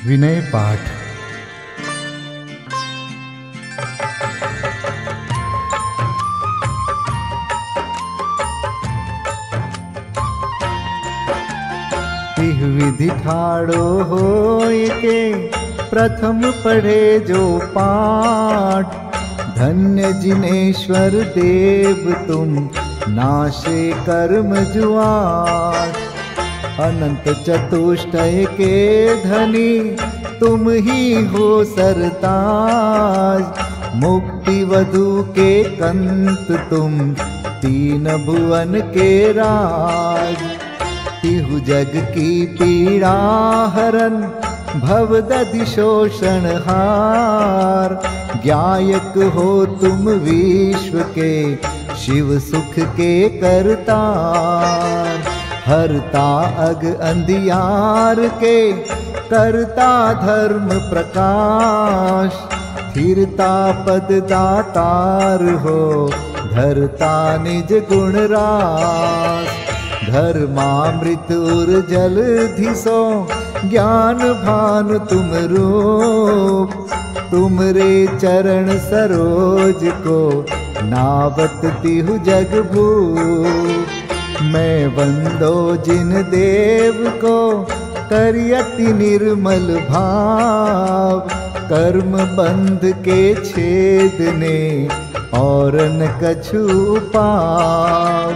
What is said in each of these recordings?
विनय पाठ। तिह विधि ठाड़ो होय के प्रथम पढ़े जो पाठ। धन्य जिनेश्वर देव तुम नाशे कर्म जुआट। अनंत चतुष्टय के धनी तुम ही हो सरताज। मुक्ति वधु के कंत तुम तीन भुवन के राज। तिहु जग की पीड़ा हरन भवदधि शोषण हार। ज्ञायक हो तुम विश्व के शिव सुख के करतार। हरता अग अंधियार के करता धर्म प्रकाश। स्थिरता पद दातार हो धरता निज गुण रास। धर्मामृत उर जल धिसो ज्ञान भानु तुम रूप। तुमरे चरण सरोज को नावत तिहु जग भूप। मैं वंदो जिन देव को करियति निर्मल भाव। कर्म बंध के छेदने और न कछु पाव।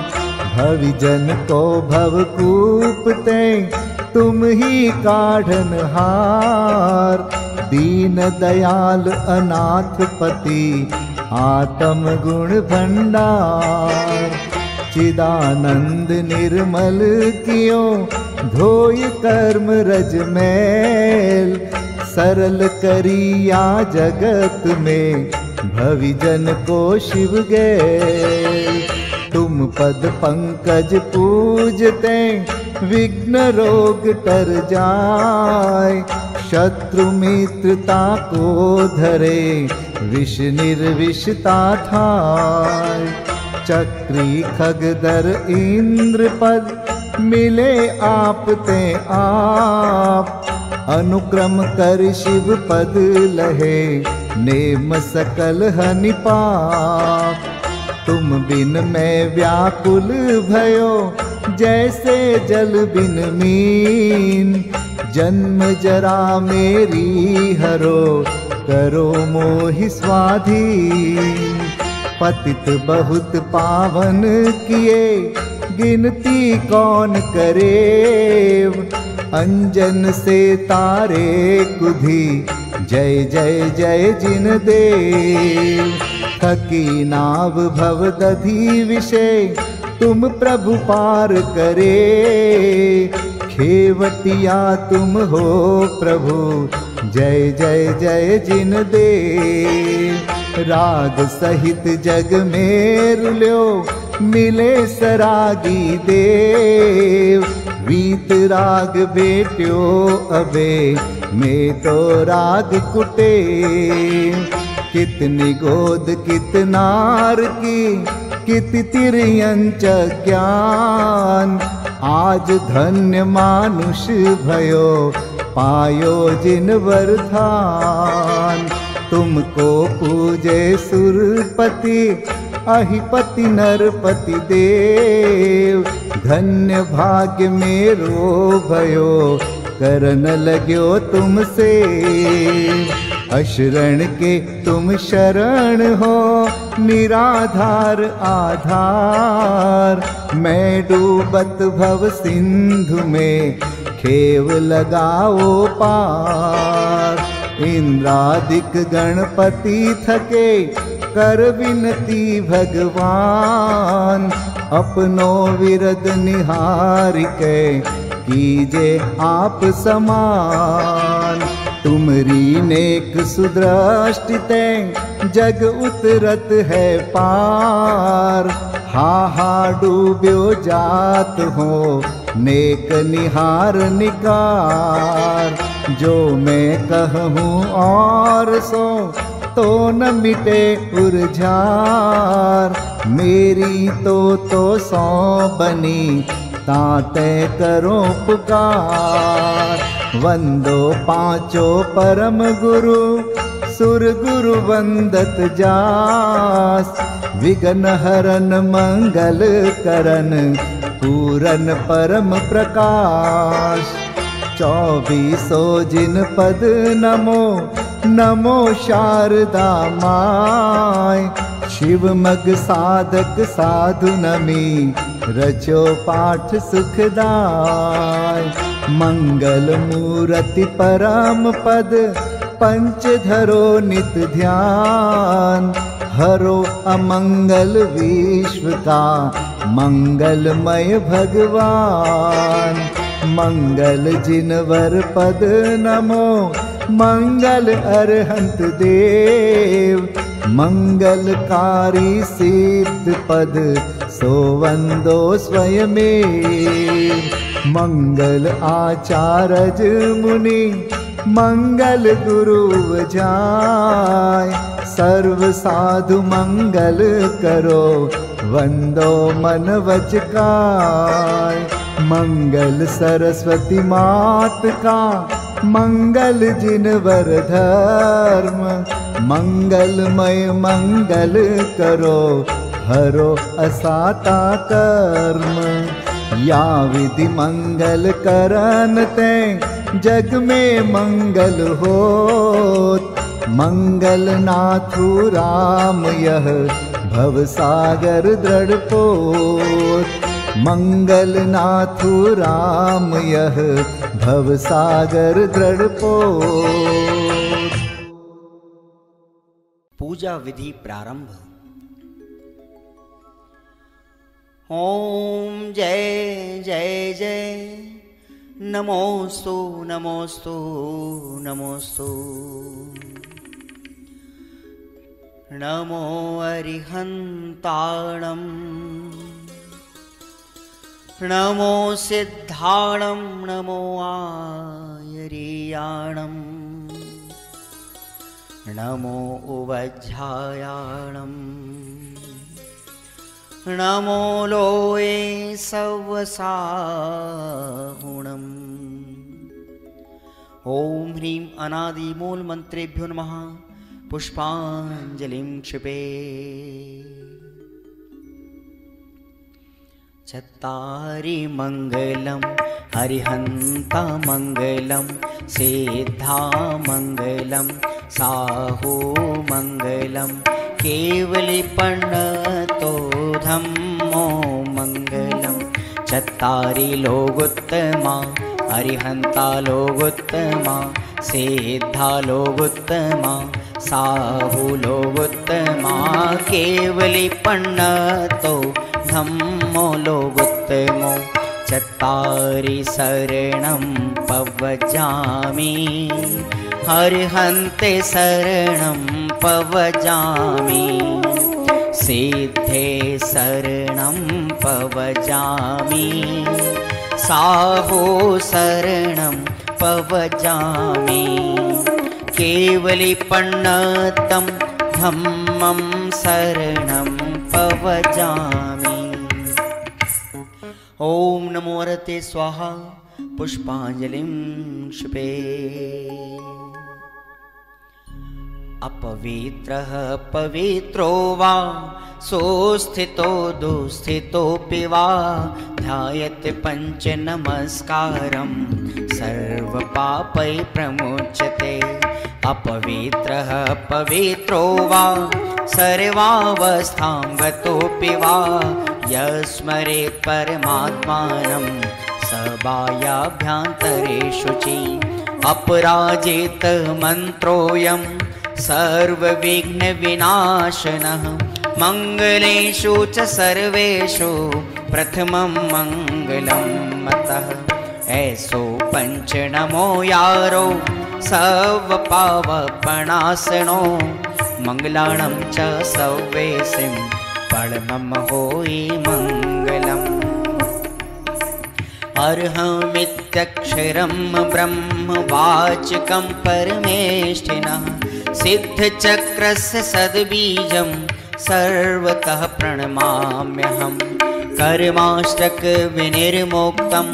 भविजन को भवकूपते तुम ही काढ़न हार। दीन दयाल अनाथ पति आत्म गुण भंडार। चिदानंद निर्मल कियो धोय कर्म रज मैल। सरल करिया जगत में भविजन को शिव गैल। तुम पद पंकज पूजते विघ्न रोग टर जाय। शत्रु मित्रता को धरे विष निर्विषता ठाय। चक्री खगदर इंद्र पद मिले आप ते आप। अनुक्रम कर शिव पद लहे नेम सकल हनि पाप। तुम बिन मैं व्याकुल भयो जैसे जल बिन मीन। जन्म जरा मेरी हरो करो मोहि स्वाधीन। पतित बहुत पावन किए गिनती कौन करेव। अंजन से तारे कुधी जय जय जय जिन देव। थकी नाव भवदधि विषय तुम प्रभु पार करे। खेवटिया तुम हो प्रभु जय जय जय जिन देव। राग सहित जग में रुल्यो मिले सरागी देव। वीत राग बेट्यो अबे में तो राग कुटे। कितनी गोद कितनार की कित तिर्यंच ज्ञान। आज धन्य मानुष भयो पायो जिन वरदान। तुमको पूजे सुरपति अहिपति नरपति देव। धन्य भाग्य मेरो भयो करन लग्यो तुमसे। अशरण के तुम शरण हो निराधार आधार। मैं डूबत भव सिंधु में खेव लगाओ पार। इंद्रादिक गणपति थके कर विनती भगवान। अपनो विरद निहारिके कीजे आप समान। तुमरी नेक सुदृष्टिते जग उतरत है पार। हा डूब्यो जात हो नेक निहार निकार। जो मैं कहूँ और सो तो न मिटे उर्जार। मेरी तो सौ बनी ताते करो पुकार। वंदो पांचो परम गुरु, सुर गुरु वंदत जास। विघ्न हरन मंगल करन, पूरन परम प्रकाश। 24 जिन पद नमो, नमो शारदा माय। शिव मग साधक साधु नमी, रचो पाठ सुखदाय। मंगल मूर्ति परम पद, पंच धरो नित ध्यान। हरो अमंगल विश्व का, मंगलमय भगवान। मंगल जिनवर पद नमो, मंगल अरहंत देव। मंगलकारी सिद्ध पद, सो वंदो स्वयमेव। मंगल आचार्य मुनि, मंगल गुरु जाय। सर्व साधु मंगल करो, वंदो मन वच काय। मंगल सरस्वती मात का, मंगल जिनवर धर्म। मंगलमय मंगल करो, हरो असाता कर्म। या विधि मंगल करन ते, जग में मंगल होत। मंगल नाथु राम यह, भव सागर दृढ़ पोत। मंगल नाथु राम यह, भव सागर दृढ़ पोत। पूजा विधि प्रारंभ। ओम जय जय जय, नमोस्तु नमोस्तु नमोस्तु। नमो अरिहन्ताणं, नमो सिद्धाणं, नमो आयर्याणं। नमो उवज्झायाणं, नमो लोये सवसाहुणम्। ओम ह्रीं अनादि मूल मंत्रेभ्यो नमः। पुष्पांजलिं क्षिपे। चत्तारि मंगलम, हरिहंता मंगलम। सिद्धा मंगलम, साहू मंगलम। केवली पन्नतो धम्मो मंगलम। चत्तारि लोगोत्तमा, हरिहंता लोगोत्तमा। सिद्धा लोगोत्तमा, साहू लोगोत्तमा। केवली पन्नतो धम्मो लोगोत्तमो। चत्तारि शरणं पवजामि, हरिहन्ते शरणं पवजामि। सिद्धे शरणं पवजामि, साहो शरणं पवजामि। केवली पन्नतं धम्मं शरणं पवजामि। ओम नमो हरते स्वाहा। पुष्पांजलिं क्षिपे। अपवित्रः पवित्रो वा, सोस्थितो दुस्थितोऽपि वा। ध्यायते पंच नमस्कारं, सर्वपापै प्रमुच्यते। अपवित्रः पवित्रो वा, सर्वावस्थां गतोऽपि वा। यस्मरेत् परमात्मानं, स बाह्याभ्यन्तरे शुचि। अपराजित मन्त्रोऽयं, सर्वविघ्नविनाशनः। मंगलेषु च सर्वेषु, प्रथमं मंगलं मतः। ऐसो पंच नमो यारो, सर्वपावपणासनो। मंगलाणं च सव्वेसिं, परमं होई मंगलम्। अर्हमित्यक्षरं ब्रह्म वाचकं परमेष्ठिनः। सिद्धचक्रस्य सद्बीजं, सर्वतः प्रणमाम्यहम्। कर्माष्टक विनिर्मुक्तं,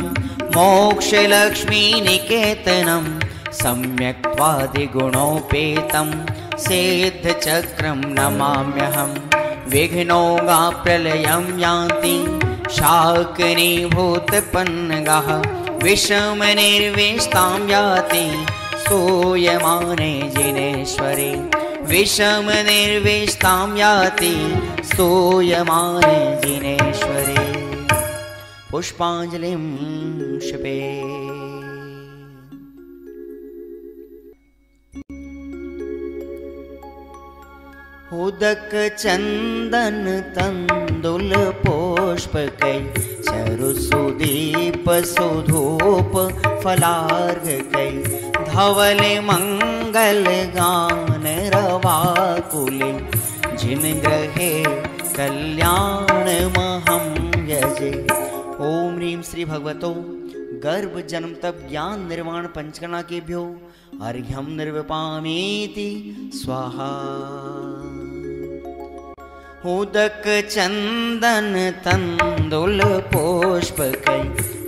मोक्षलक्ष्मीनिकेतनं सम्यक्त्वादिगुणोपेतं सिद्धचक्रं नमाम्यहं। विघ्नौघाप्रलयं यान्ति शाकिनीभूतपन्नगाः विषमनिर्वेष्टां याति स्तूयमाने जिनेश्वरे। विषमनिर्वेष्टां याति स्तूयमाने जिनेश्वरे। पुष्पाञ्जलिं क्षिपे। उदक चंदन तंदुल पुष्पकै चरुसुदीप सुधूप फलार्घकै धवल मंगल गान रवाकुले जिन ग्रहे कल्याण महं यजे। ओम ह्रीं श्री भगवतो गर्भ जन्म तप ज्ञान निर्वाण पंचकर्णा केभ्यो अर्घ्यं निर्वपामीति स्वाहा। उदक चंदन तंदुल पुष्पकै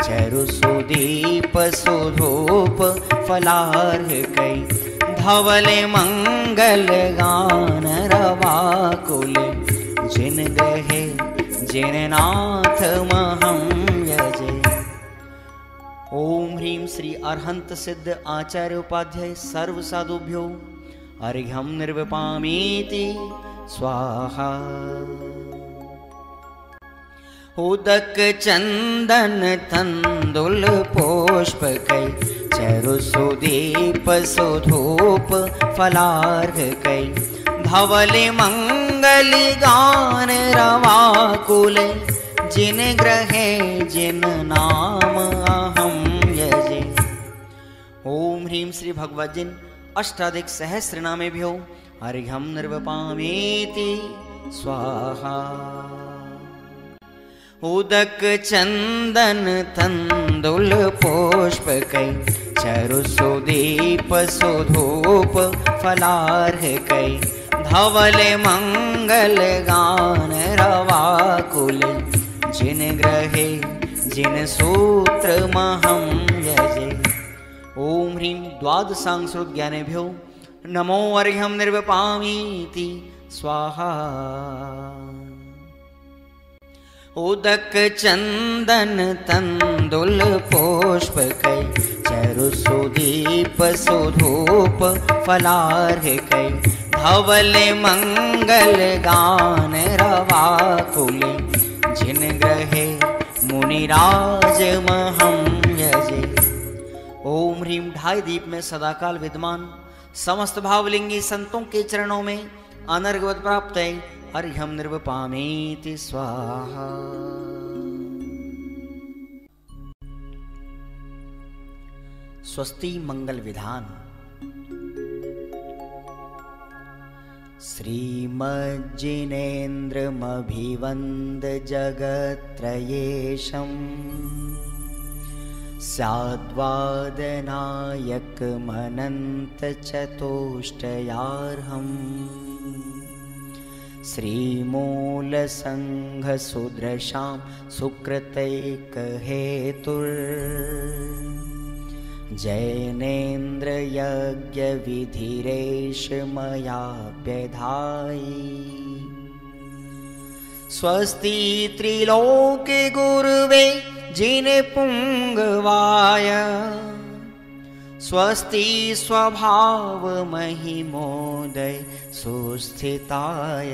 चरुसुदीप सुधूप फलार्घकै धवल मंगल गान रवाकुल जिन ग्रहे जिन नाथ महं यजे। ओम ह्रीं श्री अरहंत सिद्ध आचार्य उपाध्याय सर्व साधुभ्यो अर्घ्यं निर्वपामीति स्वाहा। उदक चंदन तंदुल पुष्पकै चरुसुदीप सुधूप फलार्घकै धवल मंगल गान रवाकुल जिन ग्रहे जिन नाम अहं यजे। ओम ह्रीं श्री भगवद्जिन अष्टाधिक सहस्रनामेभ्यो अर्घ्यं निर्वपामीति स्वाहा। उदक चंदन तंदुल पुष्पकै चरुसुदीप सुधूप फलार्घकै धवल मंगल गान रवाकुल जिन ग्रहे जिन सूत्र महं यजे। ओम ह्रीं द्वादशांशोत ज्ञानेभ्यो नमो अर्घ्यं निर्वपामीति स्वाहा। उदक चंदन तंदुल पुष्पकै चरुसुदीप सुधूप फलार्घकै धवल मंगल गान रवाकुल जिन ग्रहे मुनिराज महं यजे। ओम ह्रीं ढाई दीप में सदाकाल विद्यमान समस्त भावलिंगी संतों के चरणों में अनर्घवत प्राप्त है अर्घ्यं निर्वपामीति स्वाहा। स्वस्ति मंगल विधान। श्रीमज्जिनेन्द्रमभिवन्द जगत्त्रयेशम् स्याद्वादनायकमनन्तचतुष्टयार्हम् श्रीमूलसङ्घसुदृशां सुकृतैकहेतुर् जैनेन्द्रयज्ञविधिरेष मयाप्यधायि। स्वस्ति त्रिलोके गुरुवे जिनपुङ्गवाय स्वस्ति स्वभाव महिमोदय सुस्थिताय।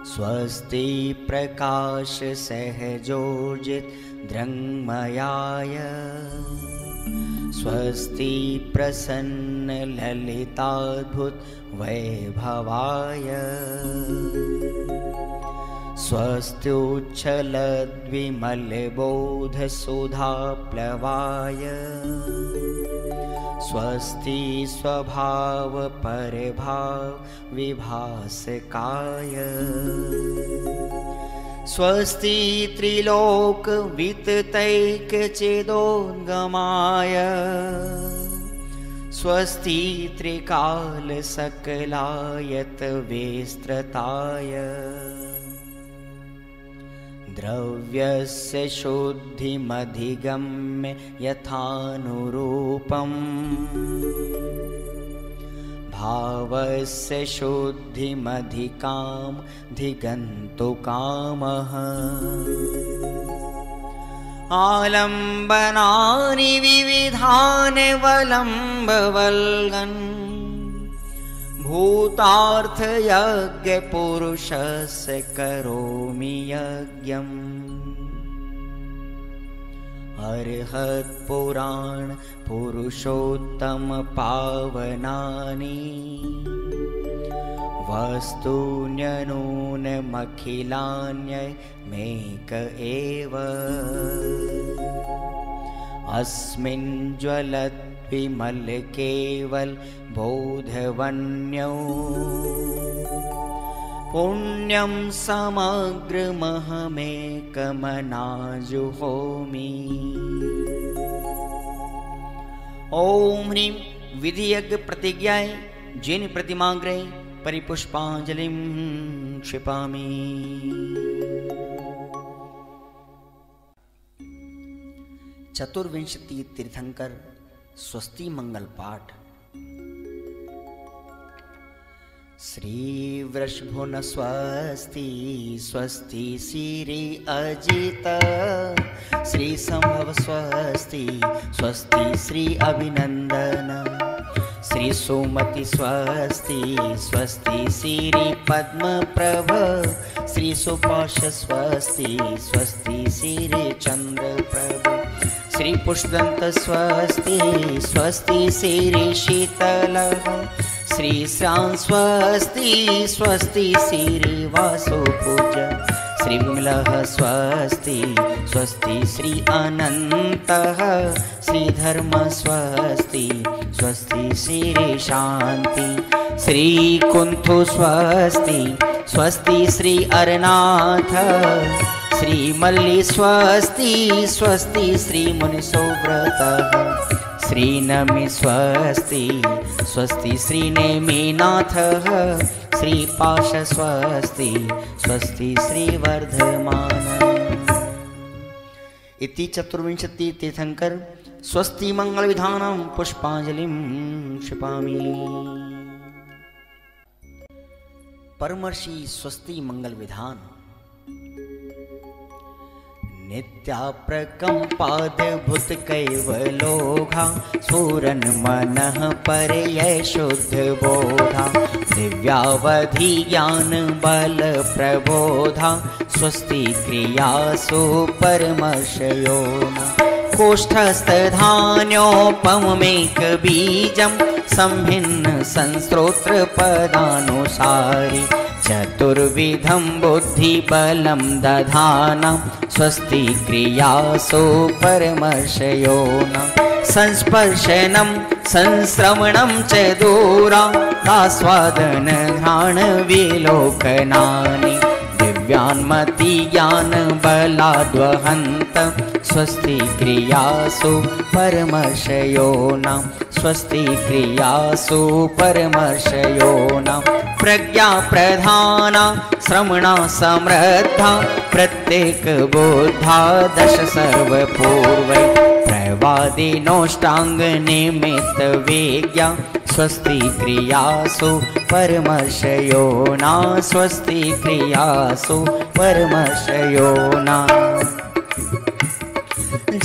स्वस्ति प्रकाश सहजोजित दृङ्मयाय स्वस्ति प्रसन्न ललिताद्भुत वैभवाय। स्वस्त्युच्छलद्विमलबोधसुधाप्लवाय स्वस्ति स्वभाव परभाव विभासकाय। स्वस्ति त्रिलोक विततैकचेदोद्गमाय स्वस्ति त्रिकाल सकलायत विस्तृताय। द्रव्यस्य शुद्धिमधिगम्य यथानुरूपम् भावस्य शुद्धिमधिकां धिगन्तु कामः आलम्बनानि विविधानि वलम्बवल्गन् भूतार्थयज्ञपुरुषस्य करोमि यज्ञम् अर्हत्पुराण पुरुषोत्तम पावनानि वस्तून्यनूनमखिलान्यमेक एव अस्मिन् ज्वलद्विमल केवल बोधवन्यो पुण्यं समग्रमहमेकमनाजुहोमि। ओम ह्रीं विधियज्ञ प्रतिज्ञाय जिन प्रतिमाग्रे परिपुष्पांजलिं क्षिपामि। चतुर्विंशति तीर्थंकर स्वस्ति मंगल पाठ। श्री वृषभुन स्वस्ति स्वस्ति श्री अजित श्री संभव स्वस्ति स्वस्ति श्री अभिनंदन श्री सुमति स्वस्ति स्वस्ति श्री पद्म प्रभ श्री सुपाश स्वस्ति स्वस्ति श्री चंद्र प्रभ श्री पुष्पदंत स्वस्ति स्वस्ति श्री शीतल श्री श्रां स्वस्ति स्वस्ति श्री वासुपूज श्री विमलः स्वस्ति स्वस्ति श्री अनन्तः श्री धर्म स्वस्ति स्वस्ति श्री शांति श्री कुंथु स्वस्ति स्वस्ति श्री अरनाथ श्री मल्ली स्वस्ति स्वस्ति श्री मुनिसोव्रतः श्री नमि स्वस्ति स्वस्ति श्री नेमिनाथः श्री पाश स्वस्ति स्वस्ति श्री वर्धमान। इति चतुर्विंशति तीर्थंकर स्वस्ति मंगल विधानं पुष्पांजलिं क्षिपामि। परमर्षि स्वस्ति मंगल विधान। नित्याप्रकम्पाद्भुत कैवलोघा स्फुरन् मनः परये शुद्ध बोधा दिव्यावधि ज्ञान बल प्रबोधा स्वस्ति क्रियासु परमर्षयोना कोष्ठस्थधान्योपमेक बीजं संभिन्न संस्रोत्र पदानुसारि चतुर्विधं बुद्धिबलं दधाना स्वस्ति क्रियासु परमर्षयोना संस्पर्शनं संश्रवणं च दूरादास्वादन घ्राण विलोकनानि दिव्यान्मति ज्ञान बलाद्वहन्त स्वस्ति क्रियासु परमर्षयोना स्वस्ति क्रियासु परमर्षयोना प्रज्ञा प्रधाना श्रमणा समृद्धा प्रत्येक बुद्धा दश सर्वपूर्वै प्रवादिनोष्टांग निमित्त वेज्ञा स्वस्ति क्रियासु परमर्षयोना स्वस्ति क्रियासु परमर्षयोना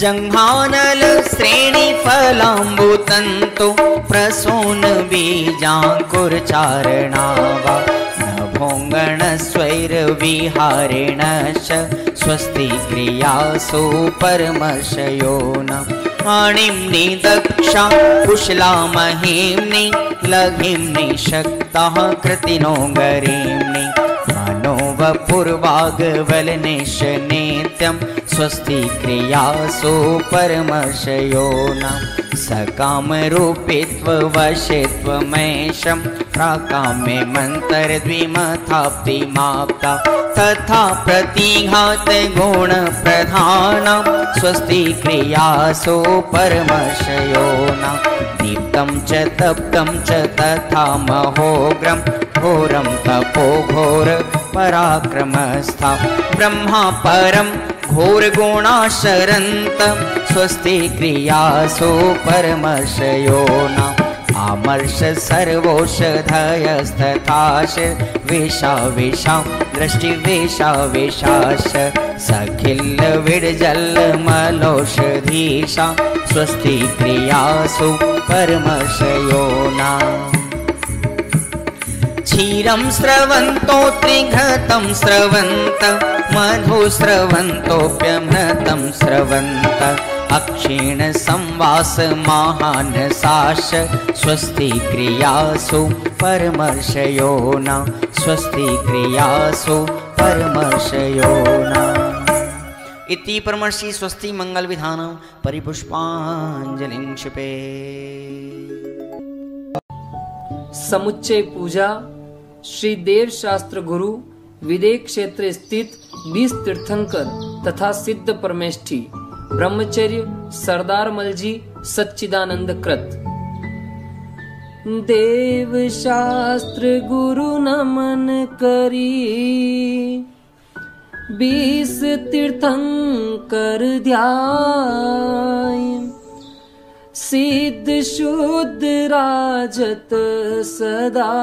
जंघानल श्रेणी फलाम्बुतंतु प्रसून बीजांकुर चारणावा नभोंगण स्वैर विहारेणश्च स्वस्ति क्रियासु परमर्षयोना आणिम्नि दक्षा कुशला महिम्नि लघिम्नि शक्ताः कृतिनो गरीम्नि मनोवपुर्वाग्वलनिश नित्यं स्वस्ति क्रियासु परमर्षयोना सकामरूपित्ववशित्वमेशं प्राकाम्ये मन्तरद्विमथाप्तिमाप्ता तथा प्रतिघात गुणप्रधानं स्वस्ति क्रियासु परमर्षयोना सिद्धं च तप्तं च तथा महोग्रं घोरं तपो घोर पराक्रमस्था ब्रह्मा परं घोरगुणाशरन्त स्वस्ति क्रियासु परमर्षयोना आमर्ष सर्वोषधयस्तथाश विषा विषा दृष्टिवेशा विशाश सखिल विडजल मलोषधीशा स्वस्ति क्रियासु परमर्षयोना क्षीरं स्रवन्तो त्रिघतं स्रवन्त मधु स्रवन्तोऽप्यमृतं स्रवन्त अक्षीण संवास महानसाश स्वस्ति क्रियासु परमर्षयोना स्वस्ति क्रियासु परमर्षयोना इति परमर्षि स्वस्ति मंगल विधानं परिपुष्पांजलिं क्षिपे। समुच्चय पूजा श्री देव शास्त्र गुरु विदेह क्षेत्र स्थित 20 तीर्थंकर तथा सिद्ध परमेष्ठी ब्रह्मचर्य सरदार मलजी सच्चिदानंद कृत। देव शास्त्र गुरु नमन करी 20 तीर्थंकर ध्याय सिद्ध शुद्ध राजत सदा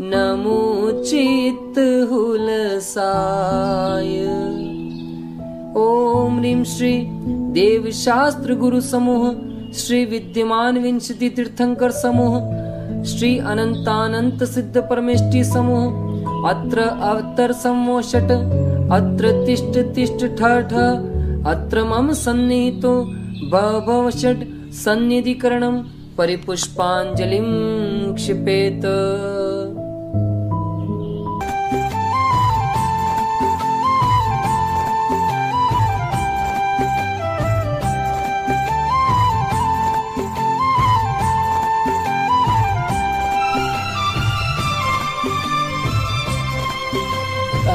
नमो चित्त हुलसाय। ओम ह्रीं श्री देव शास्त्र गुरु समूह श्री विद्यमान विंशति तीर्थंकर समूह श्री अनंतानंत सिद्ध परमेष्ठी समूह अत्र अवतर समोषट अत्र तिष्ठ तिष्ठ ठ ठ अत्र मम सन्निहितो भव षट् सन्निधिकरणं परिपुष्पांजलिं क्षिपेत।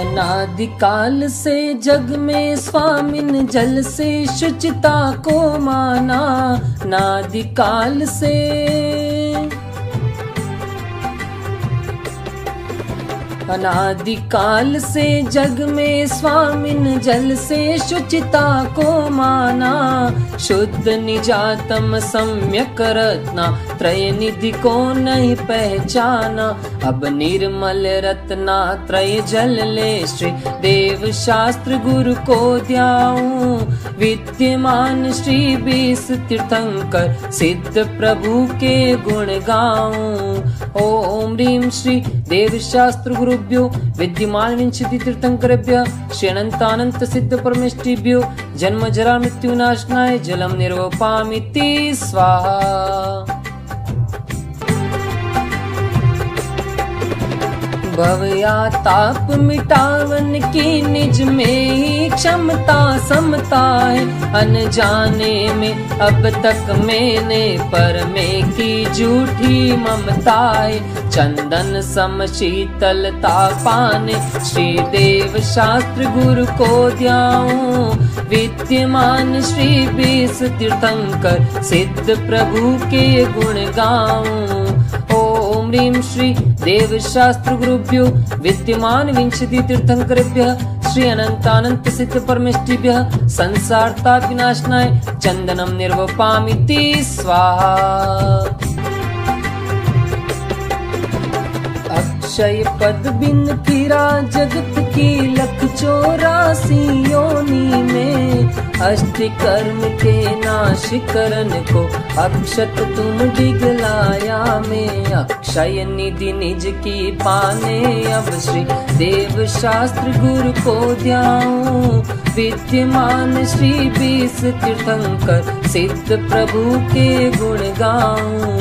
अनादिकाल से जग में स्वामिन जल से शुचिता को माना अनादिकाल से अनादिकाल से जग में स्वामिन जल से शुचिता को माना शुद्ध निजातम सम्यक रत्ना त्रय निधि को नहीं पहचाना अब निर्मल रत्ना त्रय जल ले श्री देव शास्त्र गुरु को ध्याऊं विद्यमान श्री 20 तीर्थंकर सिद्ध प्रभु के गुण गाऊं। ओम ह्रीं श्री देव शास्त्र गुरुभ्यो विद्यमान विंशति तीर्थंकरेभ्य श्री अनंतानंत सिद्ध परमेष्ठिभ्यो जन्म जरा मृत्यु नाशनाय जलम निर्वपामिति स्वाहा। भव या ताप मिटावन की निज में ही क्षमता समता है अनजाने में अब तक मैंने पर में की झूठी ममता है चंदन सम शीतलता पाने श्री देव शास्त्र गुरु को ध्याऊं विद्यमान श्री 20 तीर्थंकर सिद्ध प्रभु के गुण गाऊं। ओम ह्रीं श्री देव शास्त्र गुरुभ्यो विद्यमान विंशति तीर्थंकरेभ्य श्री अनंतानंत सिद्ध परमेष्ठिभ्यः संसार ताप विनाशनाय चंदनम निर्वपामिति स्वाहा। अक्षय पद बिन फिरा जगत की 184 योनि में अष्ट कर्म के नाश करन को अक्षत तुम डिगलाया में अक्षय निधि निज की पाने अब श्री देव शास्त्र गुरु को ध्याऊं विद्यमान श्री 20 तीर्थंकर सिद्ध प्रभु के गुण गाऊं।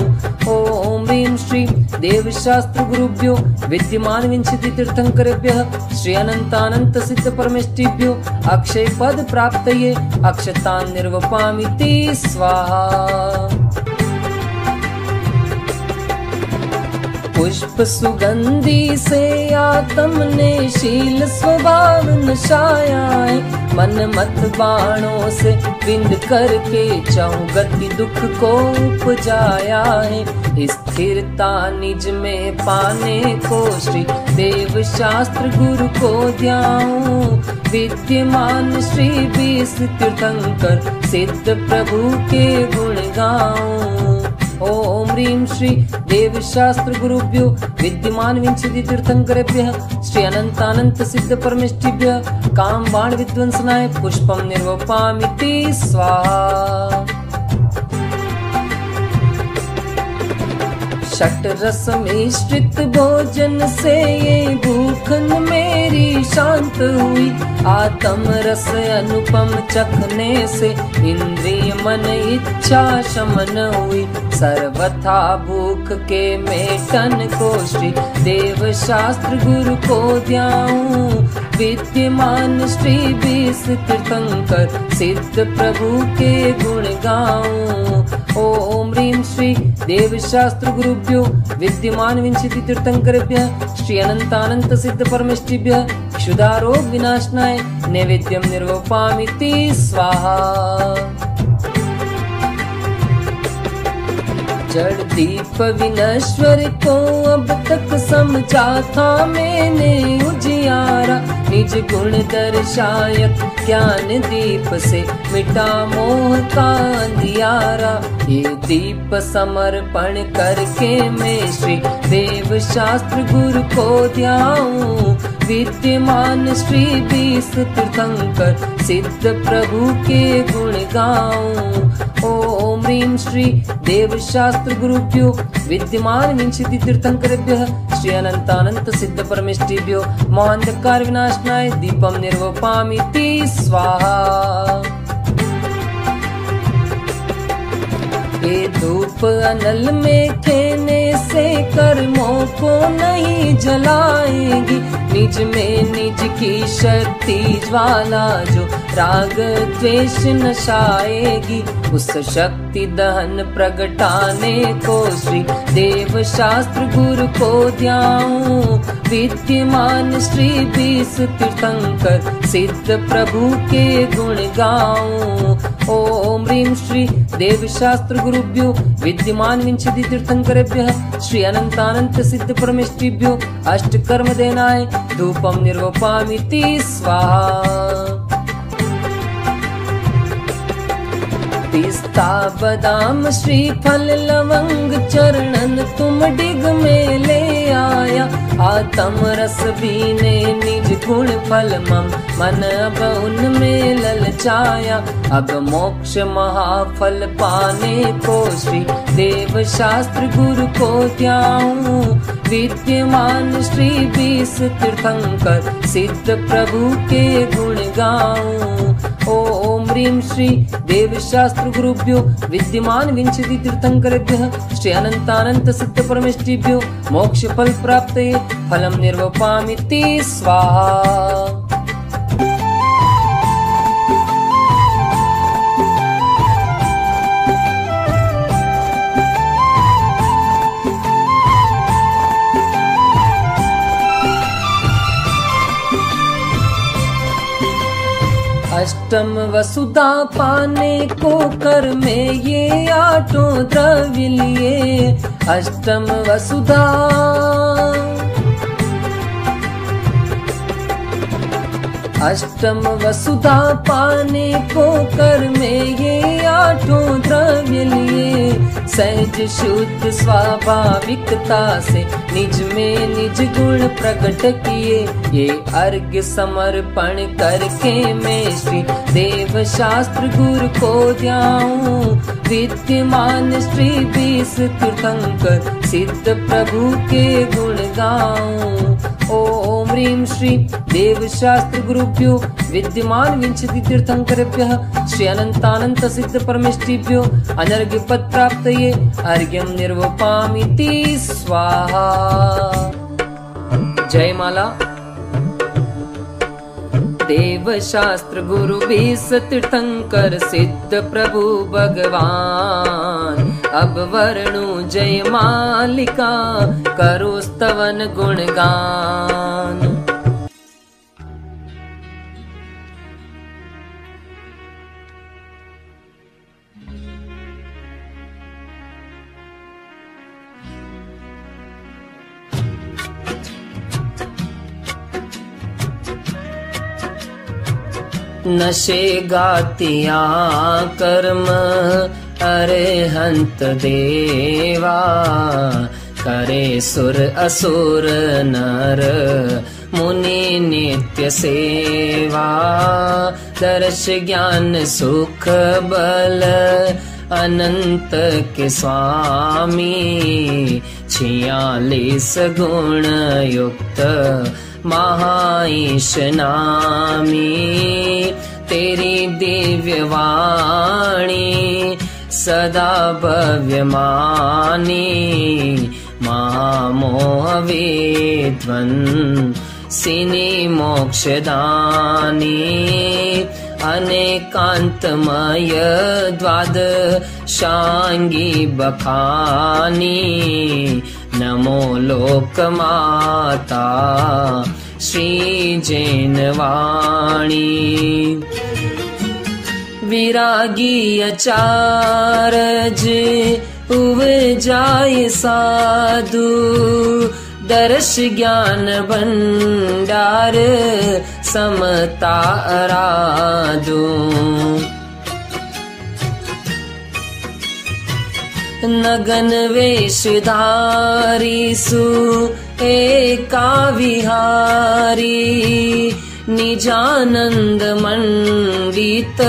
ओम ह्रीं श्री देव शास्त्र गुरुभ्यो विद्यमान विंशति तीर्थंकरेभ्यः श्री अनंतानंत सिद्ध परमेष्ठिभ्यो अक्षय पद प्राप्तये अक्षतान् निर्वपामिति स्वाहा। पुष्प सुगंधी से आत्म ने शील स्वभाव नशाया है मन मत बाणों से विंद करके चाहूं गति दुख को उपजाया है। स्थिरता निज में पाने को श्री देव शास्त्र गुरु को ध्याऊं। विद्यमान श्री 20 तीर्थंकर सिद्ध प्रभु के गुण गाऊं। ओम ह्रीं श्री देव शास्त्र गुरुभ्यो विद्यमान विंशति तीर्थंकरेभ्यः श्री अनंतानंत सिद्ध परमेष्ठिभ्यः काम बाण विध्वंसनाय पुष्पम निर्वपामिति स्वाहा। षट रस मिश्रित भोजन से ये भूखन मेरी शांत हुई। आत्म रस अनुपम चखने से इंद्रिय मन इच्छा शमन हुई। सर्वथा भूख के मेटन को श्री देव शास्त्र गुरु को ध्याऊं। विद्यमान श्री 20 तीर्थंकर सिद्ध प्रभु के गुण गाऊं। ओम ह्रीं श्री देव शास्त्र गुरुभ्यो विद्यमान विंशति तीर्थंकरेभ्यः श्री अनंतानंत सिद्ध परमेष्ठिभ्यः क्षुधारोग विनाशनाय नैवेद्यम निर्वपामिति स्वाहा। जड़ दीप विनश्वर को अब तक समझा था मैंने उजियारा। निज गुण दर्शायक ज्ञान दीप से मिटा मोह का अंधियारा। ये दीप समर्पण करके मैं श्री देव शास्त्र गुरु को ध्याऊं। विद्यमान श्री 20 तीर्थंकर सिद्ध प्रभु के गुण गाऊं। ओम ह्रीं श्री देव शास्त्र गुरुभ्यो विद्यमान विंशति तीर्थंकरेभ्यः श्री अनंतानंत सिद्ध परमेष्ठिभ्यो मोहांधकार विनाशनाय दीपम निर्वपामिति स्वाहा। ये धूप अनल में खेने से कर्मों को नहीं जलाएगी। निज में निज की शक्ति ज्वाला जो राग द्वेष नशाएगी। उस शक्ति दहन प्रगटाने को श्री देव शास्त्र गुरु को ध्याऊं। विद्यमान श्री 20 तीर्थंकर सिद्ध प्रभु के गुण गाऊं। ओम ह्रीं श्री देव शास्त्र गुरुभ्यो विद्यमान विंशति तीर्थंकरेभ्यः श्री अनंतानंत सिद्ध परमेष्ठिभ्यो अष्ट कर्म देनाय धूपम निर्वपामिति स्वाहा। पिस्ता बादाम श्रीफल लवंग चरणन तुम डिग में ले आया। आत्म रस बीने निज गुण फल मम मन अब उनमें ललचाया। अब मोक्ष महाफल पाने को श्री देव शास्त्र गुरु को ध्याऊं। विद्यमान श्री 20 तीर्थंकर सिद्ध प्रभु के गुण गाऊं। ओम ह्रीं श्री देव शास्त्र गुरुभ्यो विद्यमान विंशति तीर्थंकरेभ्यः श्री अनंतानंत सिद्ध परमेष्ठिभ्यो मोक्ष फल प्राप्तये फलम निर्वपामिति स्वाहा। अष्टम वसुधा पाने को कर में ये आठों द्रव्य लिए। अष्टम वसुधा अष्टम वसुधा पाने को कर में ये आठों द्रव्य लिए। सहज शुद्ध स्वाभाविकता से निज में निज गुण प्रकट किए। ये अर्घ्य समर्पण करके मैं श्री देव शास्त्र गुरु को ध्याऊं। विद्यमान श्री 20 तीर्थंकर सिद्ध प्रभु के गुण गाऊं। ओम ह्रीं श्री देव शास्त्र गुरुभ्यो विद्यमान विंशति तीर्थंकरेभ्यः श्री अनंतानंत सिद्ध परमेष्ठिभ्यो अनर्घ्य पद प्राप्तये अर्घ्यम निर्वपामिति स्वाहा। जय माला। देव शास्त्र गुरु 20 तीर्थंकर सिद्ध प्रभु भगवान। अब वर्णु जय मालिका करो स्तवन गुणगान। नशे गातिया कर्म अरहंत देवा, करे सुर असुर नर मुनि नित्य सेवा। दर्श ज्ञान सुख बल अनंत के स्वामी, 46 गुण युक्त महाईश नामी। तेरी दिव्य वाणी सदा भव्य मानी, महामोह विद्वन सिनी मोक्षदानी। अनेकांतमय द्वादशांगी बखानी, नमो लोकमाता श्री जैनवाणी। विरागी अचारज उपजाय साधु, दर्श ज्ञान भंडार समता अराधु। नगन वेशधारी सु एका विहारी, निजानंद मंडित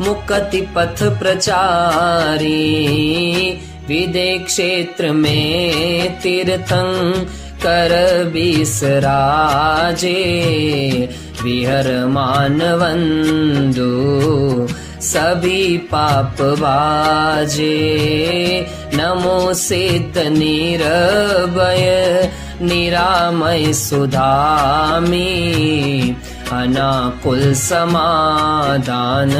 मुक्ति पथ प्रचारी। विदे क्षेत्र में तीर्थंकर बिसराजे, विहर मानवंदु सभी पाप बाजे। नमो सिद्ध निरभय निरामय सुधामी, अनाकुल समाधान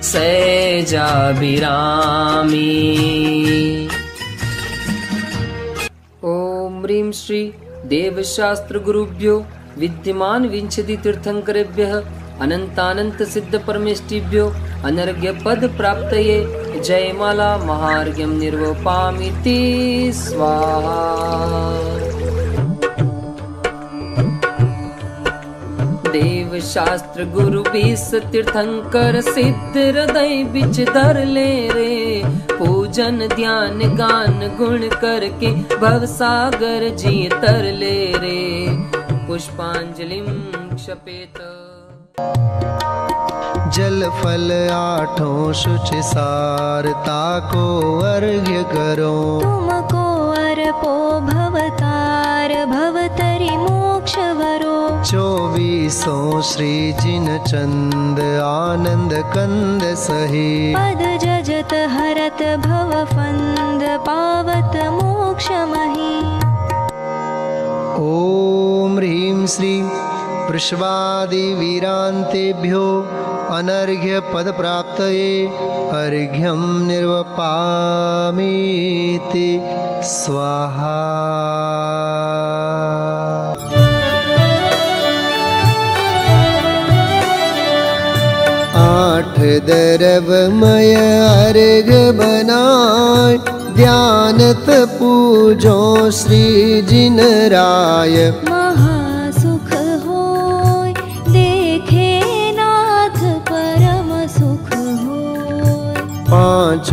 सहजाभिरामी। ओम ह्रीं श्री देवशास्त्र गुरुभ्यो विद्यमान विंशति तीर्थंकरेभ्यः अनंतानंत सिद्ध परमेष्टिभ्यो अनर्घ्य पद प्राप्तये जयमाला महार्घ्यं निर्वपामिति स्वाहा। देव शास्त्र गुरु 20 तीर्थंकर सिद्ध हृदय बिच धर ले रे, पूजन ध्यान गान गुण करके भव सागर जी तर ले रे। पुष्पांजलिं क्षपेत। जल फल आठों शुचि सारता को अर्घ्य करो, तुमको अर्पो भवतार भवतरि मोक्ष वरो। 24 श्री जिन चंद आनंद कंद सही, पद जजत हरत भव फंद पावत मोक्ष मही। ओम ह्रीं श्री वृषवादि वीरांतेभ्यो अनर्घ्य पद प्राप्तये अर्घ्यं निर्वपामीति स्वाहा। 8 द्रवमय अर्घ बनाय, ध्यानत पूजो श्री जिन राय। महासुख होय देखे नाथ परम सुख होय। 5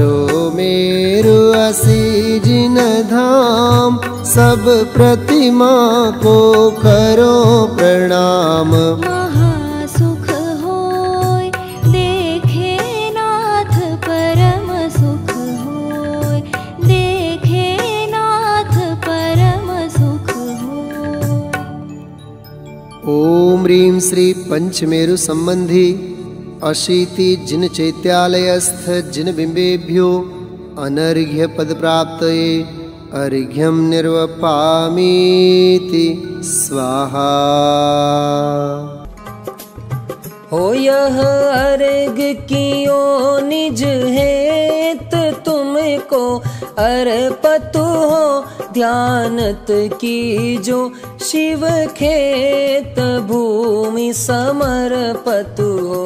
मेरु 80 जिन धाम, सब प्रतिमा को करो प्रणाम। महासुख होय देखे नाथ परम सुख होय। देखे नाथ परम सुख होय। ओम ह्रीं श्री पंचमेरु संबंधी 80 जिन चैत्यालयस्थ जिन बिंबेभ्यो अनर्घ्य पद प्राप्तये अर्घ्यं निर्वपामीति स्वाहा। हो यह अर्घ कियो निज हेत, तुमको अर्पतु हो ध्यानत की जो। शिव खेत भूमि समर्पतु हो,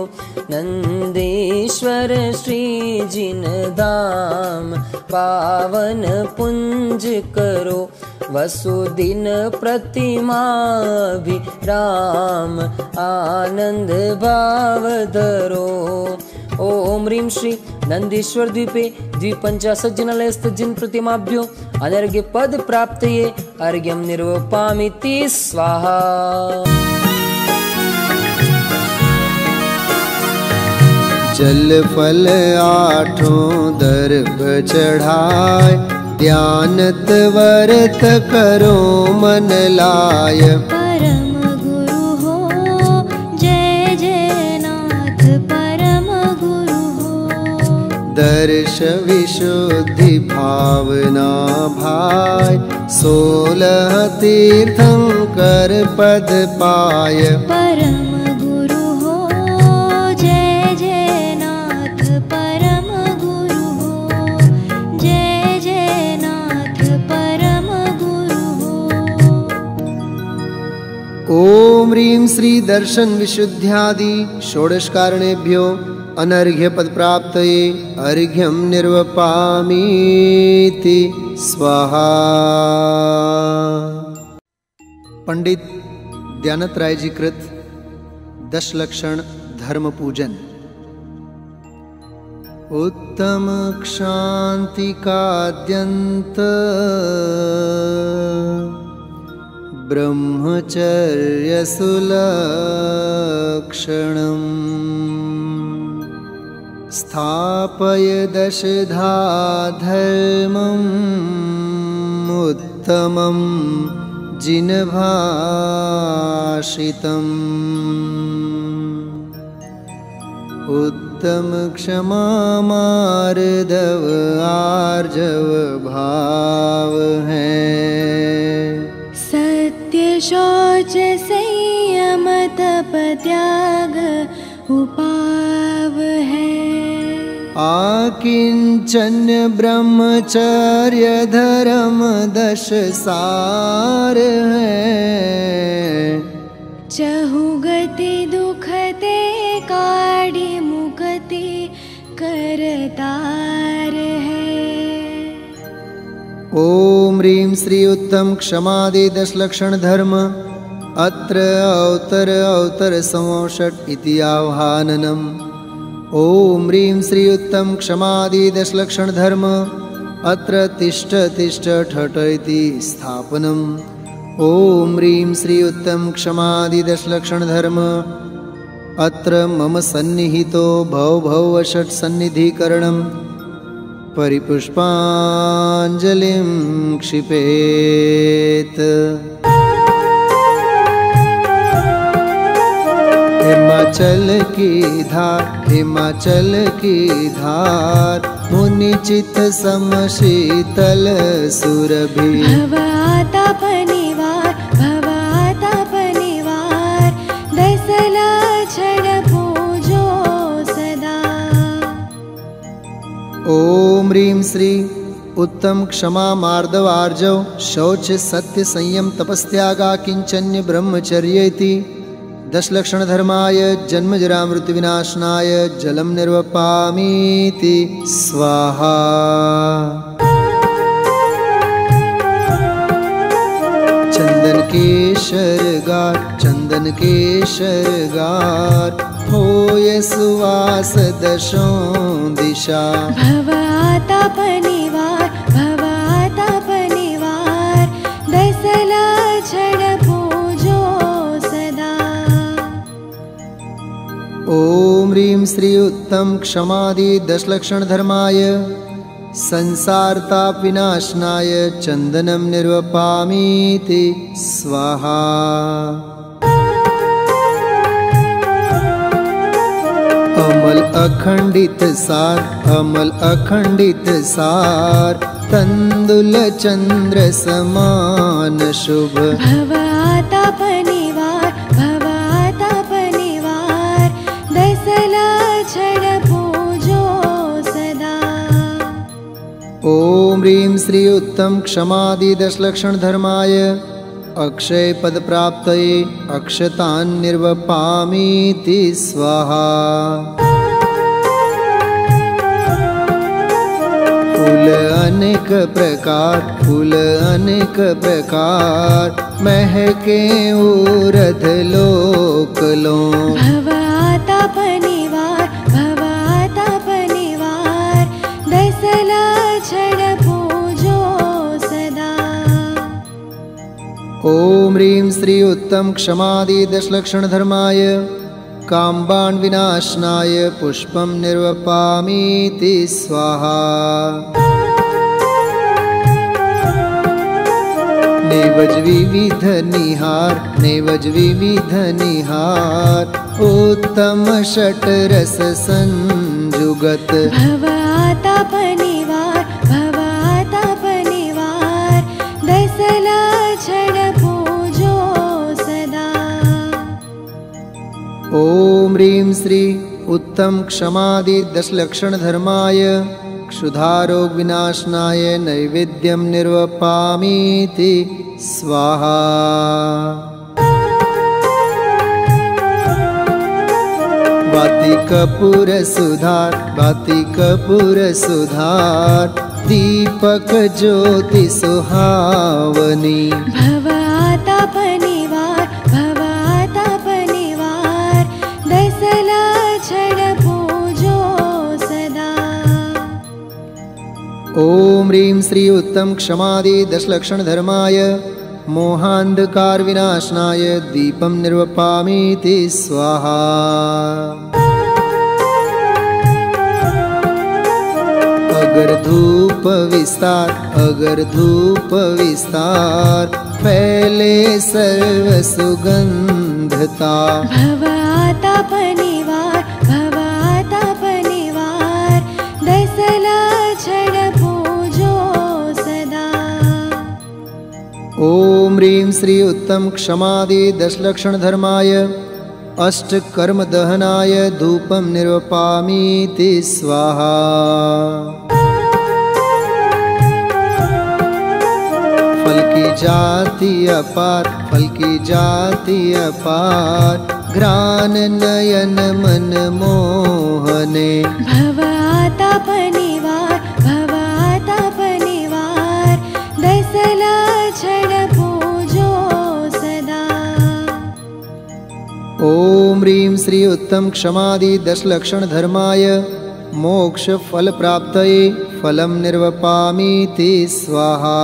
नंदेश्वर श्री जिन धाम पावन पुंज करो। वसुदिन प्रतिमा भी राम आनंद भाव धरो। ओम ह्रीं श्री नंदीश्वर द्वीपे द्विपञ्चाशज्जनालयस्थ जिन प्रतिमाभ्यो अनर्घ्य पद प्राप्तये अर्घ्यं निर्वपामीति स्वाहा। जल फल आठों दर्भ चढ़ाए, ध्यानत व्रत करो मन लाय। परम गुरु हो जय जय नाथ परम गुरु हो। दर्श विशुद्धि भावना भाय, 16 तीर्थंकर पद पाय। परम गुरु हो जय जय नाथ परम गुरु हो। जय जय नाथ परम गुरु हो। ओम ह्रीं श्री दर्शन विशुद्ध्यादि षोडश कारणेभ्यो अनर्घ्य पद प्राप्तये अर्घ्यं निर्वपामीति स्वाहा। पंडित दयानत राय जी कृत 10 लक्षण धर्म पूजन। उत्तम क्षांति काद्यंत ब्रह्मचर्य सुलक्षणम्। स्थापय दशधा धर्मम् उत्तमं जिनभाषितम्। उत्तम क्षमा मार्दव आर्जव भाव है। सत्य शौच संयम तप त्याग उपाव है। आकिंचन ब्रह्मचर्य धर्म 10 सार है। चहुगति दुखते काढ़ी मुक्ति करतार है। ओम ह्रीं श्री उत्तम क्षमादि 10 लक्षण धर्म अत्र अवतर संवषट इति आह्वाननम्। ओम ह्रीं श्री उत्तम क्षमादि 10 लक्षण धर्म अत्र तिष्ठ ठठ इति स्थापनम्। ओम ह्रीं श्री उत्तम क्षमादि 10 लक्षण धर्म अत्र मम सन्निहितो भव षट् सन्निधिकरणम् परिपुष्पाञ्जलिं क्षिपेत्। हिमाचल की धार मुनि चित्त समशीतल सुरभि। भवाताप निवार 10 लक्षण पूजो सदा। ओम ह्रीं श्री उत्तम क्षमा मार्दव आर्जव शौच सत्य संयम तपस्त्यागा किंचन्य ब्रह्मचर्येति 10 लक्षण धर्माय जन्म जरा मृत्यु विनाशनाय जलम निर्वपामीति स्वाहा। चंदन केशर गार होय सुवास 10 दिशा। भवाताप निवार 10 लक्षण पूजो सदा। ओम ह्रीं श्री उत्तम क्षमादि 10 लक्षण धर्माय संसार ताप विनाशनाय चंदनम निर्वपामीति स्वाहा। अमल अखंडित सार तंदुल चंद्र समान शुभ। भवाताप निवार 10 लक्षण पूजो सदा। ओम ह्रीं श्री उत्तम क्षमादि 10 लक्षण धर्माय अक्षय पद प्राप्तये अक्षतान् निर्वपामीति स्वाहा। फूल अनेक प्रकार, फूल अनेक प्रकार, महके ऊर्ध लोक लो। भवाताप निवार, भवाताप निवार, दसला छड़ पूजो सदा। ओम ह्रीं श्री उत्तम क्षमादि दशलक्षण धर्माय, कामबाण विनाशनाय पुष्पम निर्वपामीति स्वाहा। नेवज विविध निहार, नेवज विविध निहार, उत्तम षट रस संजुगत। भवाताप निवार, भवाताप निवार, दसला छड़ पूजो सदा। ओम ह्रीं श्री उत्तम क्षमादि दशलक्षण धर्माय, क्षुधारोग विनाशनाय नैवेद्यम निर्वपामीति स्वाहा। वाति कपूर सुधार, वाति कपूर सुधार, दीपक ज्योति सुहावनी। भवाताप निवार, भवाताप निवार, दसला छड़ पूजो सदा। ओम ह्रीं श्री उत्तम क्षमादि दशलक्षण धर्माय, मोहांधकार विनाशनाय दीपम निर्वपामीति स्वाहा। अगर धूप विस्तार, अगर धूप विस्तार, फैले सर्व सुगंधता। भवाताप निवार, भवाताप निवार, दसला छड़ पूजो सदा। ओम ह्रीं श्री उत्तम क्षमादि दशलक्षण धर्माय, अष्ट कर्म दहनाय धूपम निर्वपामीति स्वाहा। फल की जाति अपार, फल की जाति अपार, घ्राण नयन मन मोहने। भवाताप निवार, भवाताप निवार, दसला छड़ पूजो सदा। ओम ह्रीं श्री उत्तम क्षमादि दशलक्षण धर्माय, मोक्ष फल प्राप्तये फलम निर्वपामीति स्वाहा।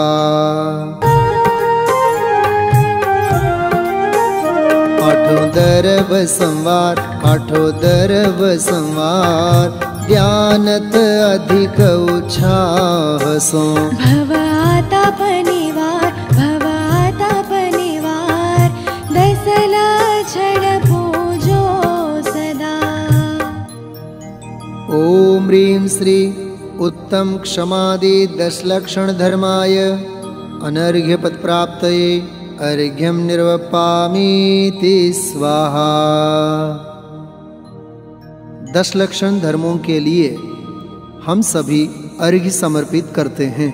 आठों दरव संवार, आठों दरव संवार, ध्यानत अधिक उच्छाहसो। भवाताप निवार, भवाताप निवार, दसला छड़ पूजो सदा। ओम ह्रीं श्री उत्तम क्षमादि दशलक्षण धर्माय, अनर्घ्य पद प्राप्तये अर्घ्यम निर्वपामीति स्वाहा। दशलक्षण धर्मों के लिए हम सभी अर्घ्य समर्पित करते हैं।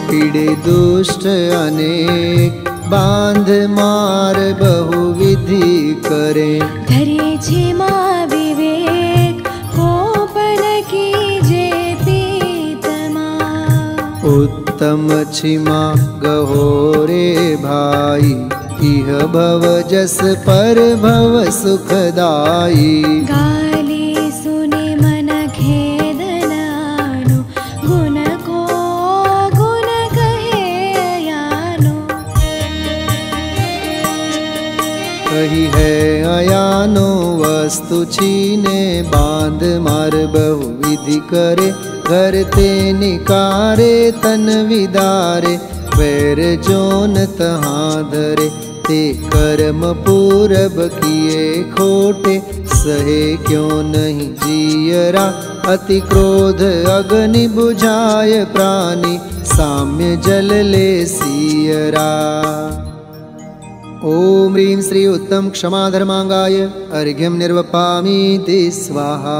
पीड़े दुष्ट अनेक, बांध मार बहुविधि करे। धरे क्षमा विवेक, कोपन कीजे पीतमा। उत्तम क्षमा गहोरे भाई, इह भव जस पर भव सुखदाई। गाली सुने मन खेदनानु, गुण को गुण कहे अयानो। कही है अयानो वस्तु छीने, बांध मार बहुविधि करे। घर ते निकारे तन विदारे, पैर जोन तहाँ धरे। ते कर्म पूरब किए खोटे, सहे क्यों नहीं जियरा। अति क्रोध अग्नि बुझाय प्राणी, साम्य जल ले सियरा। ओम ह्रीं श्री उत्तम क्षमा धर्मांगाय, अर्घ्यम निर्वपामीति स्वाहा।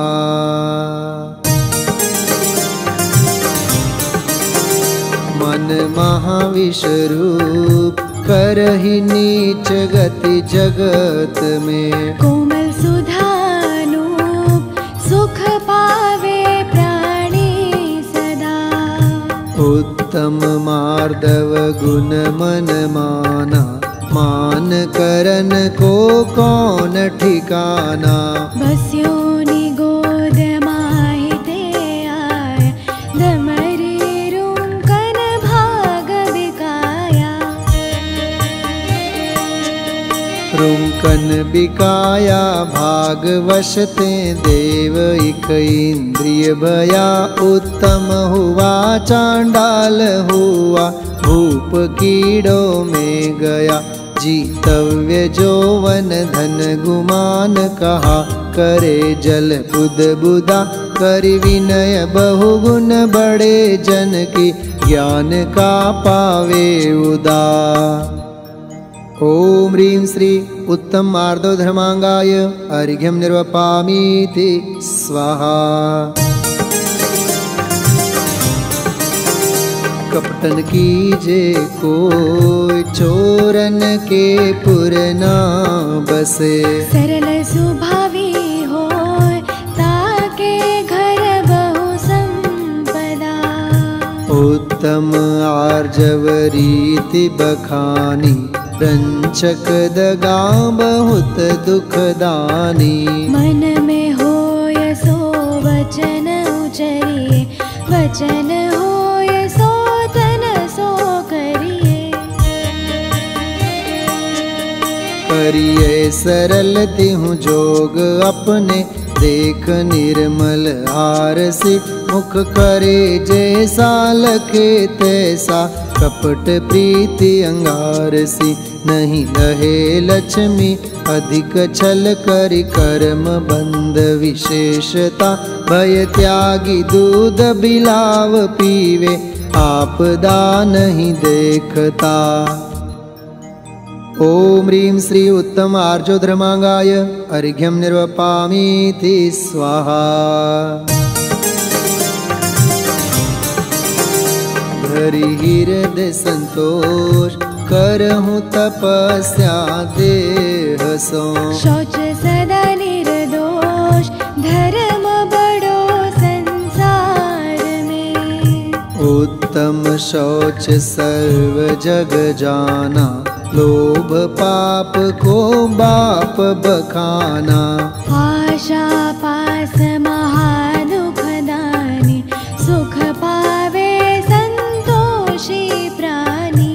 मन महाविष रूप, करहि नीच गति जगत में। कोमल सुधानूप, सुख पावे गुण मन माना, मान करन को कौन ठिकाना। बस्योनी गोद माहिते आय, दमरी रुंकन भाग बिकाया। रुंकन बिकाया भाग वशते, देव इक इंद्रिय भया। उत्तम हुआ चांडाल हुआ, भूप कीड़ों में गया। जीतव्य जोवन धन गुमान, कहा करे जल बुद बुदा। कर विनय बहुगुण बड़े जन की, ज्ञान का पावे उदा। ओम ह्रीं श्री उत्तम आर्दो धर्मांगाय अर्घ्यं निर्वपामीति स्वाहा। कपटन कीजे कोई, चोरन के पुर ना बसे। सरल सुभावी होय, ताके घर बहु संपदा। उत्तम आर्जव रीति बखानी, रंचक दगा बहुत दुखदानी। मन में होय सो वचन उचरिए, वचन होय सो तन सो करिए। करिए सरल तिहु जोग अपने, देख निर्मल आरसी। मुख करे जैसा लखे तैसा, कपट प्रीति अंगारसी। नहीं लहे लक्ष्मी अधिक छल करि, कर्म बंध विशेषता। भय त्यागी दूध बिलाव पीवे, आपदा नहीं देखता। ओम ह्रीं श्री उत्तम आर्जो धर्मांगाय अर्घ्यं निर्वपामीति स्वाहा। धरि हृदय संतोष, करहूँ तपस्या देह सो। शौच सदा निर्दोष, धर्म बड़ो संसार में। उत्तम शौच सर्व जग जाना, लोभ पाप को बाप बखाना। आशा पास महादुखदानी, सुख पावे संतोषी प्राणी।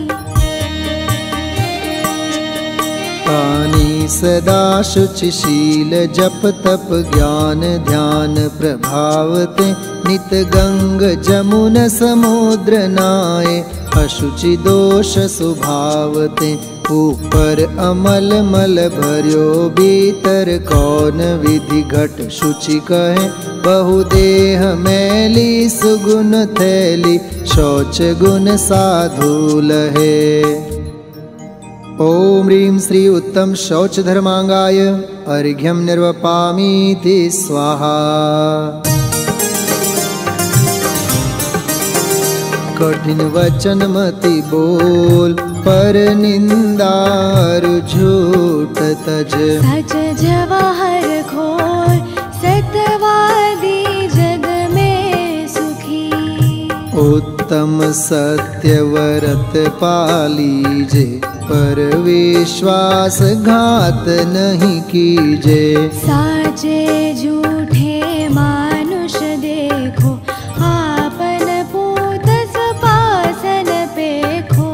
पानी सदा शुचिशील, जप तप ज्ञान ध्यान प्रभावते। नित गंग जमुन समुद्र नाये, अशुचि दोष स्वभावते। ऊपर अमल मल भर्यो, भीतर कौन विधि घट शुचि कहे। बहुदेह मैली सुगुण थैली, शौच गुण साधु लहे। ओम ह्रीं श्री उत्तम शौच धर्मांगाय अर्घ्यं निर्वपामीति स्वाहा। कठिन वचन मति बोल, पर निंदार झूठ तज। सच जवाहर खोल, सत्यवादी जग में सुखी। उत्तम सत्य व्रत पालीजे, पर विश्वास घात नहीं कीजे। साचे झूठे मानुष देखो, आपन पूत सपासन पेखो।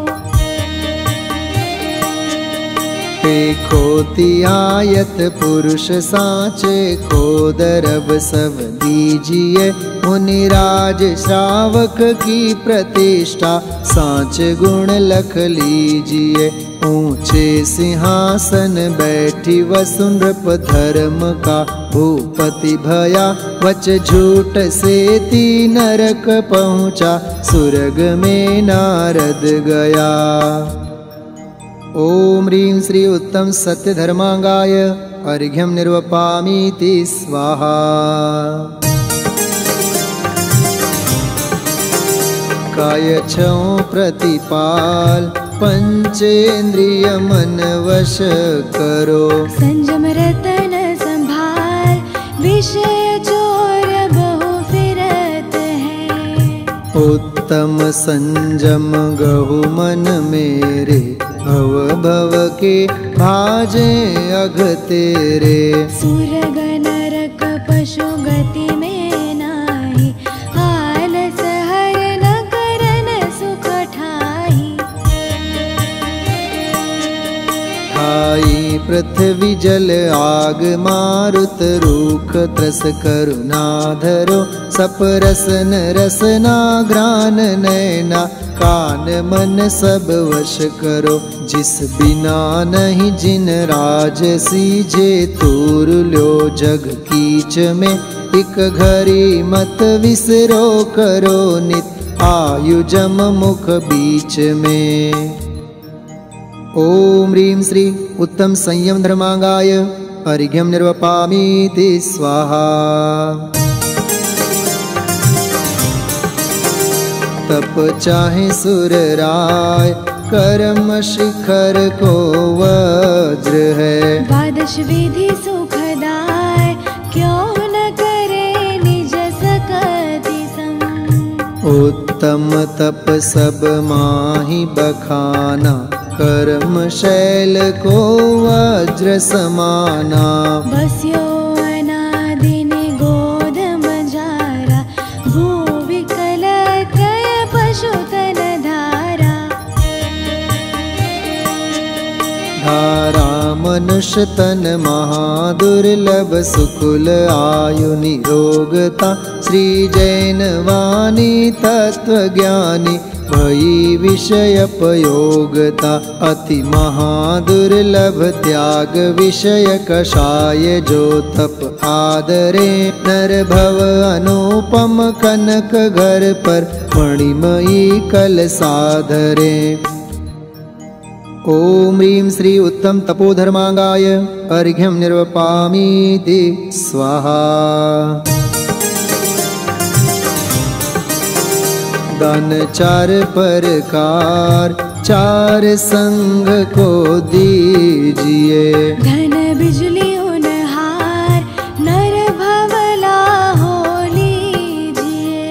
पेखो तियायत पुरुष साचे, को दरब सब दीजिए। मुनिराज श्रावक की प्रतिष्ठा, साच गुण लख लीजिए। ऊंचे सिंहासन बैठी वसुनृप, धर्म का भूपति भया। वच झूठ से तीन नरक पहुँचा, सुरग में नारद गया। ओम ह्रीं श्री उत्तम सत्य धर्मांगाय अर्घ्यं निर्वपामीति स्वाहा। काय छौ प्रतिपाल, पंचेन्द्रिय मन वश करो। संयम रतन संभाल, विषय चोर बहु फिरत है। उत्तम संजम गहु मन मेरे, भव भव के भाजे अघ तेरे। सुरग नरक पशु गति में नाही, आलस हर न करन सुख ठाई। ठाई पृथ्वी जल आग मारुत, रूख त्रस करुणा धरो, सप रसन रसना ग्रान नैना, कान मन सब वश करो। जिस बिना नहीं जिन राज सीजे, तूर ल्यो जग कीच में, एक घड़ी मत विसरो करो नित, आयु जम मुख बीच में। ओम ह्रीं श्री उत्तम संयम धर्मांगाय अर्घ्यम निर्वपामीति स्वाहा। तप चाहे सुर राय, कर्म शिखर को वज्र है। द्वादश विधि सुखदाय, क्यों न करे निज सकति सम। उत्तम तप सब माहि बखाना, कर्म शैल को वज्र समाना। बस्यो अनादि निगोध मजारा, भू विकल त्रय पशुतन धारा। धारा मनुष्य तन महादुर्लभ, सुकुल आयु निरोगता। श्री जैन वाणी तत्व ज्ञानी, भई विषय पयोगता। अति महादुर्लभ त्याग विषय कषाय, जो तप आदरे। नर भव अनुपम कनक घर पर, मणिमयी कल साधरे। ओम ह्रीं श्री उत्तम तपोधर्मांगाय अर्घ्यम निर्वपामीति स्वाहा। दान चार प्रकार, चार संग को दीजिए। धन बिजली उनहार, नर भवला हो लीजिए।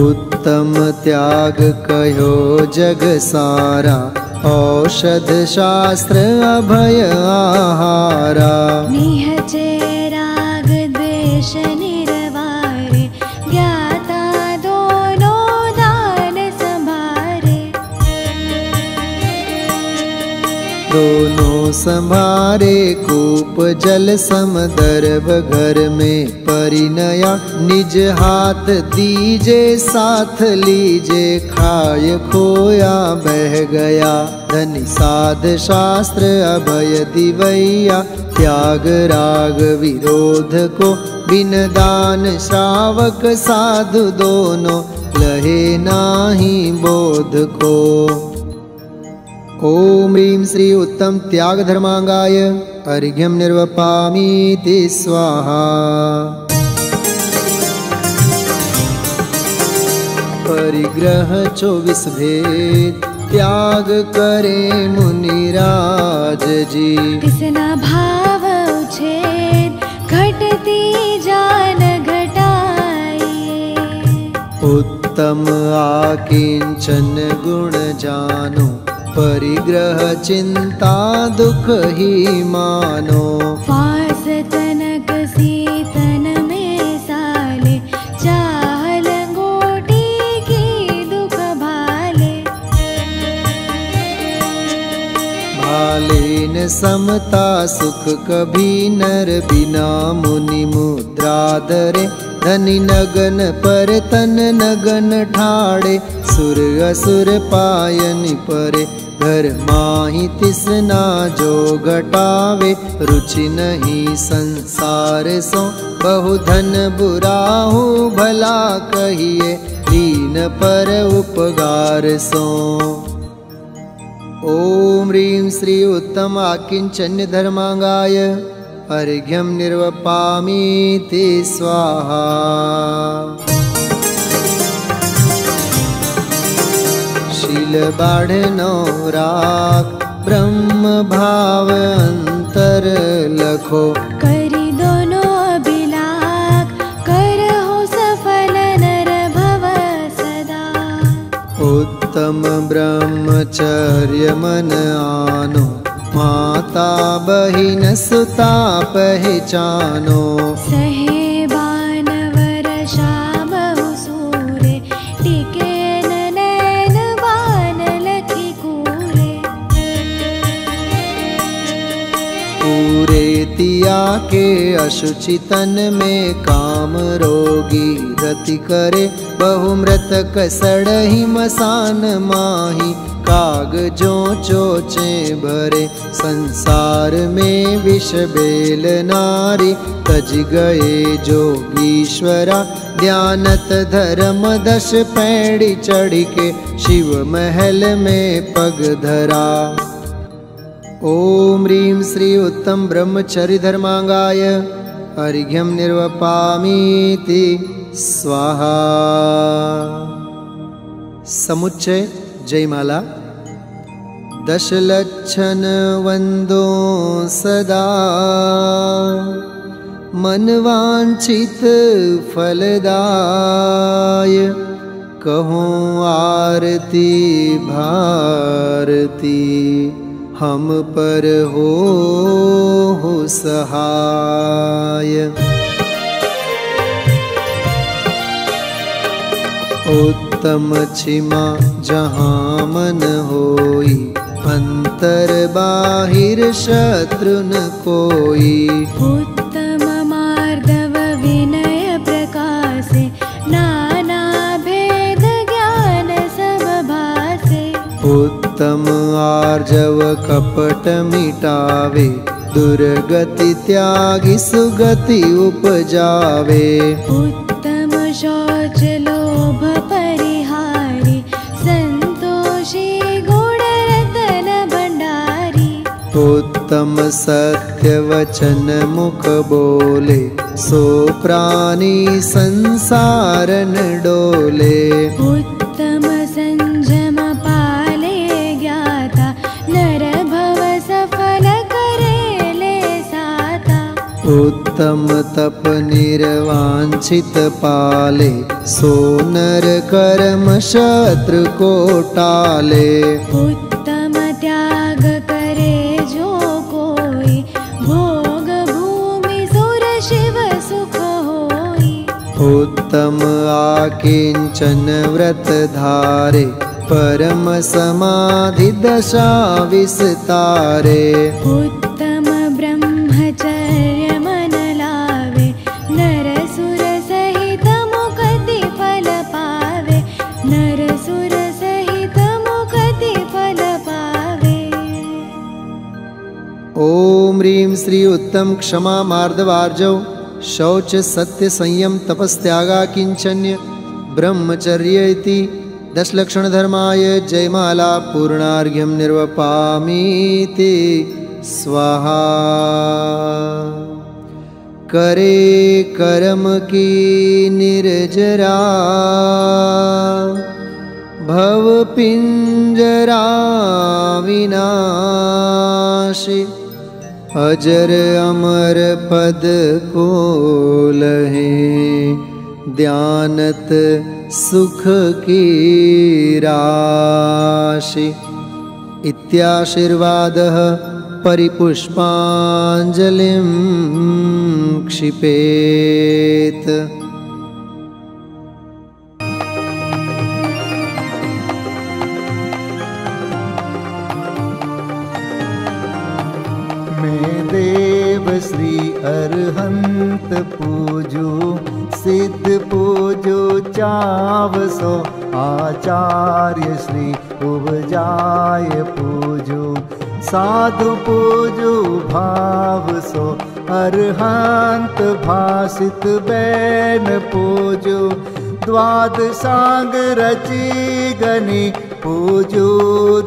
उत्तम त्याग कहो जग सारा, औषध शास्त्र अभय आहारा। निहचे राग द्वेष निरवारे, ज्ञाता दोनों दान संभारे। दोनों संभारे कूप जल समदर्भ, घर में परिणया। निज हाथ दीजे साथ लीजे, खाय खोया बह गया। धनि साध शास्त्र अभय दिवैया, त्याग राग विरोध को। बिन दान श्रावक साधु दोनों, लहे नाही बोध को। ओम ह्रीं श्री उत्तम त्याग धर्मांगाय अर्घ्यम निर्वपामीति स्वाहा। परिग्रह 24 भेद, त्याग करे मुनिराज जी। तिसना भाव उछेद, घटती जान घटाइए। उत्तम आकिंचन गुण जानो, परिग्रह चिंता दुख ही मानो। फास तनक सीतन में साले, चाह लंगोटी की दुख भाले। भाले न समता सुख कभी, नर बिना मुनि मुद्रा धरे। धनि नगन पर तन नगन ठाड़े, सुर असुर पायन परे। घर माही तिसना जो घटावे, रुचि नहीं संसार सो। बहु धन बुराहु भला कहिए, दीन पर उपगार सो। ओम ह्रीं श्री उत्तम आकिंचन्य धर्मांगाय अर्घ्यम निर्वपामीति स्वाहा। शील बाढ़नो राख, ब्रह्म भाव अंतर लखो। करी दोनों अभिलाख, करहो सफल नर भव सदा। मन आनो, माता बहिन सुता पहचानो। सहे बानवर शाबहु सूरे, टिके नैन बान लखी कूरे। पूरे तिया के अशुचि तन में काम रोगी, रति करे बहु मृतक सड़ही मसान माही। कागजों चोचे भरे संसार में विष बेल नारी, तज गए जोगीश्वरा ध्यानत धर्म। 10 पैड़ी चढ़ के शिव महल में पग धरा। ओम ह्रीं श्री उत्तम ब्रह्मचर्य धर्मांगाय अर्घ्यं निर्वपामीति स्वाहा। समुच्चय जयमाला। 10 लक्षण वंदो सदा, मनवांछित फलदाय। कहो आरती भारती, हम पर हो सहाय। उत्तम छिमा जहाँ मन होई, अंतर बाहिर शत्रु न कोई। उत्तम मार्दव विनय प्रकाशे, नाना भेद ज्ञान सब भासे। उत्तम आर्जव कपट मिटावे, दुर्गति त्यागी सुगति उपजावे। उत्तम शौच लोभ परिहारी, संतोषी गुण रतन भंडारी। उत्तम सत्य वचन मुख बोले, सो प्राणी संसार न डोले। उत्तम संयम पाले ज्ञाता, नर भव सफल करे ले साता। उत्तम तप निर्वांछित पाले, सो नर कर्म शत्रु को टाले। उत्तम त्याग करे जो कोई, भोग भूमि सुर शिव सुख होई। उत्तम आकिंचन व्रत धारे, परम समाधि दशा विस्तारे। उत्तम ब्रह्मचर्य मन लावे, नर सुर सहित मुक्ति फल पावे। नर सुर सहित मुक्ति फल पावे। ओम ह्रीं श्री उत्तम क्षमा मार्दवार्जव, शौच सत्य संयम तपस्त्यागा किंचन्य ब्रह्मचर्य इति 10 लक्षण धर्माय जयमाला पूर्णार्घ्यं निर्वपामीति स्वाहा। करे कर्म की निर्जरा, भव पिंजरा विनाशी। अजर अमर पद को लहे, ध्यानत सुख की राशि। इत्याशीर्वादः परिपुष्पांजलिं क्षिपेत। मैं देव श्री अरहंत पूजू, सिद्ध पूजू चावसो। आचार्य श्री उपजाय पूजू, साधु पूजू भाव सो। अरहंत भासित बैन पूजू, द्वादशांग रची गनी पूजू।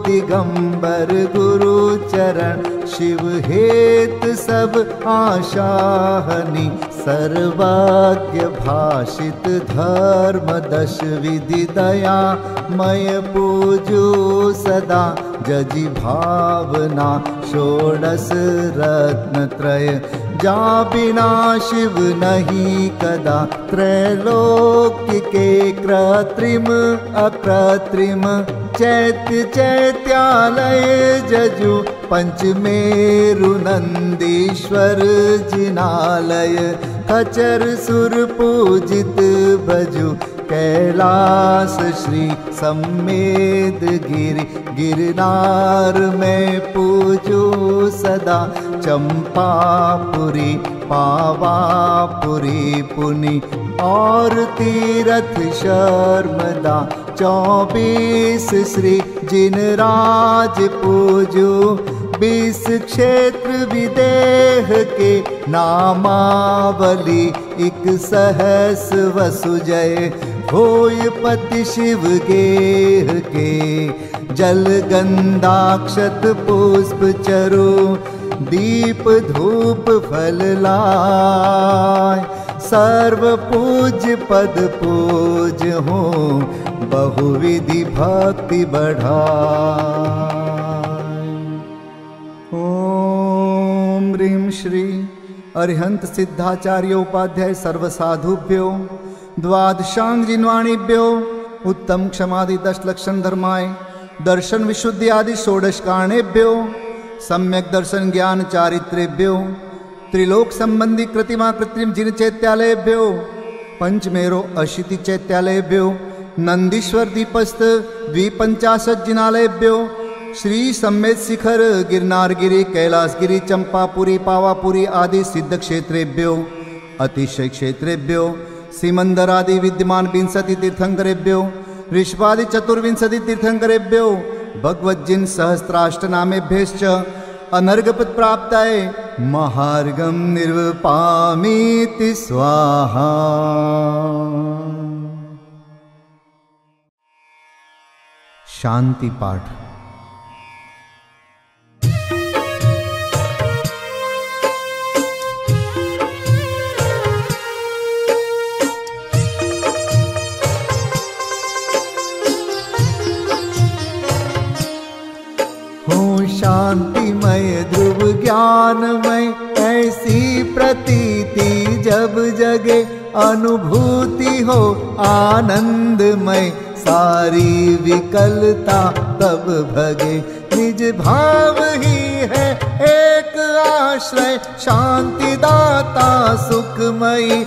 दिगंबर गुरु चरण, शिव हेत सब आशाहनी। सर्वज्ञ भाषित धर्म 10 विधि दया मय पूजू सदा। जजि भावना 16 रत्न त्रय जा बिना शिव नहीं कदा, त्रैलोक्य के कृत्रिम अकृत्रिम, चैत्य चैत्यालय जजु, पंचमेरु नंदीश्वर जिनालय, खचर सुर पूजित भजु, कैलास श्री सम्मेद गिरि, गिरनार में पूजू सदा, चंपापुरी पावापुरी पुनि, और तीरथ शर्मदा, 24 श्री जिनराज पूजू, 20 क्षेत्र विदेह के नामावली, 1 सहस वसुजय, होय पति शिव गेह के, जल गंधाक्षत पुष्प चरु, दीप धूप फल लाय, सर्व पूज्य पद पूज हो, बहुविधि भक्ति बढ़ाय। ओम ह्रीं श्री अरिहंत सिद्धाचार्योपाध्याय सर्वसाधुभ्यो, द्वादशांग जिन्वाणीभ्यो, उत्तम क्षमादि 10 लक्षण धर्माय, दर्शन विशुद्धि आदि 16 कारणेभ्यो, सम्यक दर्शन ज्ञान चारित्रेभ्यो, त्रिलोक संबंधी कृतिमा कृत्रिम जिन चैत्यालयभ्यो, पंचमेरो अशीति चैत्यालयभ्यो, नंदीश्वर दीपस्थ 250 जिनालयभ्यो, श्री सम्मेद शिखर गिरनारगिरी कैलासगिरी चंपापुरी पावापुरी आदि सिद्ध क्षेत्रेभ्यो, अतिशय क्षेत्रेभ्यो, सीमंदर आदि विद्यमान 20 तीर्थंकरेभ्यो, ऋषभादि 24 तीर्थंकरेभ्यो, भगवज्जिन सहस्राष्टनामेभ्यश्च अनर्घपद प्राप्ताय महार्गम निर्वपामीति स्वाहा। शांति पाठ। शांतिमय ध्रुव ज्ञानमय, ऐसी प्रतीति जब जगे, अनुभूति हो आनंदमय, सारी विकलता तब भगे, निज भाव ही है एक आश्रय, शांति दाता सुखमयी,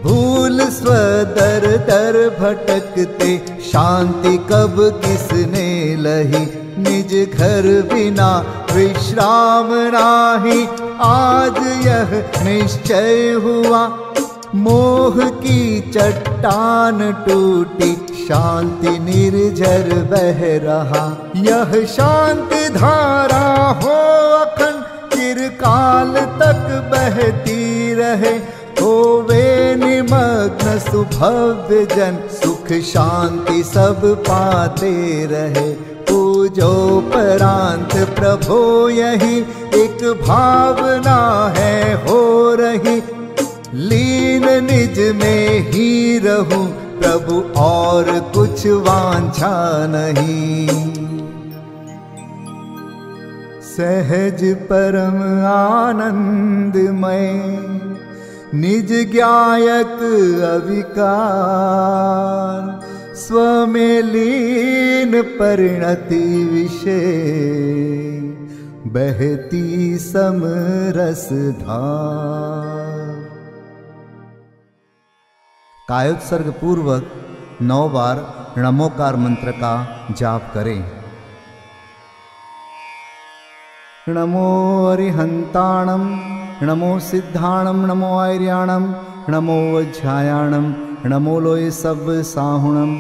भूल स्वदर दर भटकते, शांति कब किसने लही, निज घर बिना विश्राम नाही, आज यह निश्चय हुआ, मोह की चट्टान टूटी, शांति निर्झर बह रहा, यह शांति धारा हो अखंड, चिरकाल तक बहती रहे, होवे निमग्न सुभव्य जन, सुख शांति सब पाते रहे, पूजोपरांत प्रभो यही एक भावना है हो रही, लीन निज में ही रहूं प्रभु और कुछ वांछा नहीं, सहज परम आनंदमय, निज ज्ञायक अविकार, स्वमें लीन परिणति विषय, बहती समरस धार। कायोत्सर्ग पूर्वक 9 बार नमोकार मंत्र का जाप करें। नमो अरिहंताणम, नमो सिद्धाणम, नमो आर्याणम, नमो वज्रायाणम, नमो लोय सब साहुणम,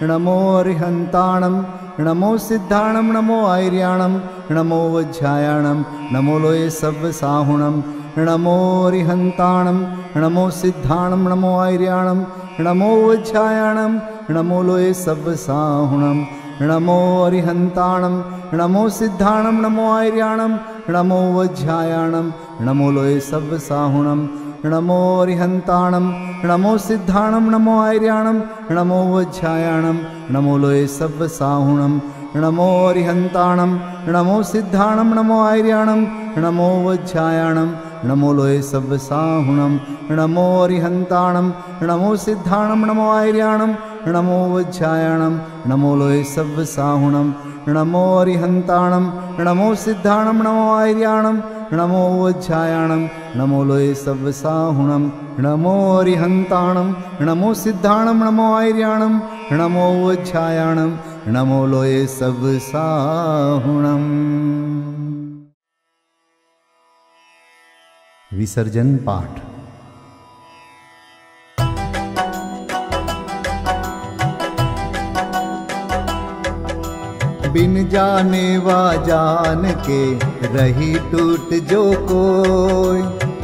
नमो अरिहंताणम, नमो सिद्धाणम, नमो आर्याणम, नमो वज्रायाणम, नमो लोय सब साहुणम, नमो अरिहंताणम, नमो सिद्धाणम, नमो आर्याणम, नमो वज्रायाणम, नमो लोय सब साहुणम, नमो अरिहंताणम, नमो सिद्धाणम, नमो आर्याणम, नमो वज्रायाणम, नमो लोय सब साहुणम, नमो अरिहंताणम, नमो सिद्धाणम, नमो आर्याणम, नमो वज्रायाणम, नमो लोय सब साहुणम, नमो अरिहंताणम, नमो सिद्धाणम, नमो आर्याणम, नमो वज्रायाणम, नमो लोये सव्वसाहुणं नमो अरिहन्ताणं नमो सिद्धाणं नमो आर्याणं नमो वज्रायणं नमो लोये सव्वसाहुणं नमो अरिहन्ताणं नमो सिद्धाणं नमो आर्याणं नमो वज्रायणं नमो लोये सव्वसाहुणं नमो अरिहन्ताणं नमो सिद्धाणं नमो आर्याणं नमो वज्रायणं नमो लोये सव्वसाहुणम्। विसर्जन पाठ। बिन जाने वा जान के रही टूट जो कोई,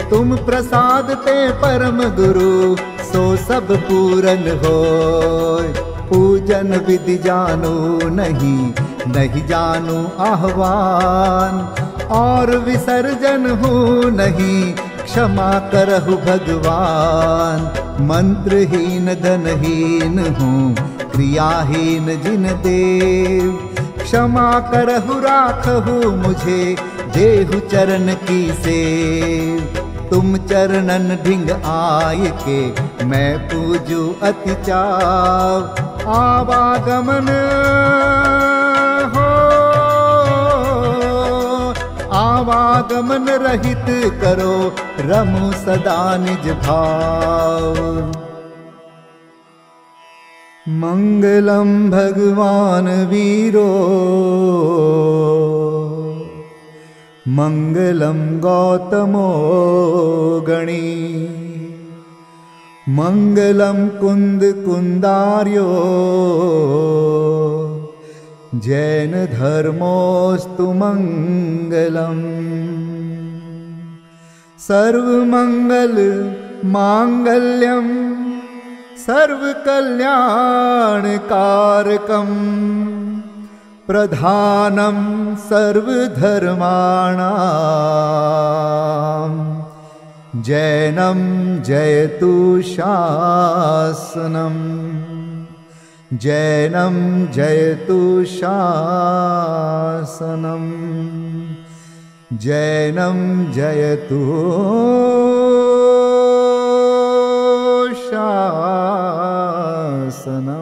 तुम प्रसाद ते परम गुरु सो सब पूरन होय। पूजन विधि जानो नहीं, नहीं जानो आह्वान, और विसर्जन हूँ नहीं, क्षमा करहु भगवान। मंत्रहीन धनहीन हूँ, क्रियाहीन जिन देव, क्षमा करहु राखहु मुझे, देहु चरण की सेव। तुम चरणन ढिंग आय के, मैं पूजू अति चाव। आवागमन हो, आवागमन रहित करो, रमु सदा निज भाव। मंगलम भगवान वीरो, मंगलम गौतमो गणी, मंगलम कुंद कुंदार्यो, जैन धर्मोस्तु मंगलम। सर्वमंगल मांगल्यम सर्वकल्याणकारकं, प्रधानं सर्वधर्माणां, जैनं जयतु शासनं, जैनं जयतु शासनं, जैनं जयतु शासनम्।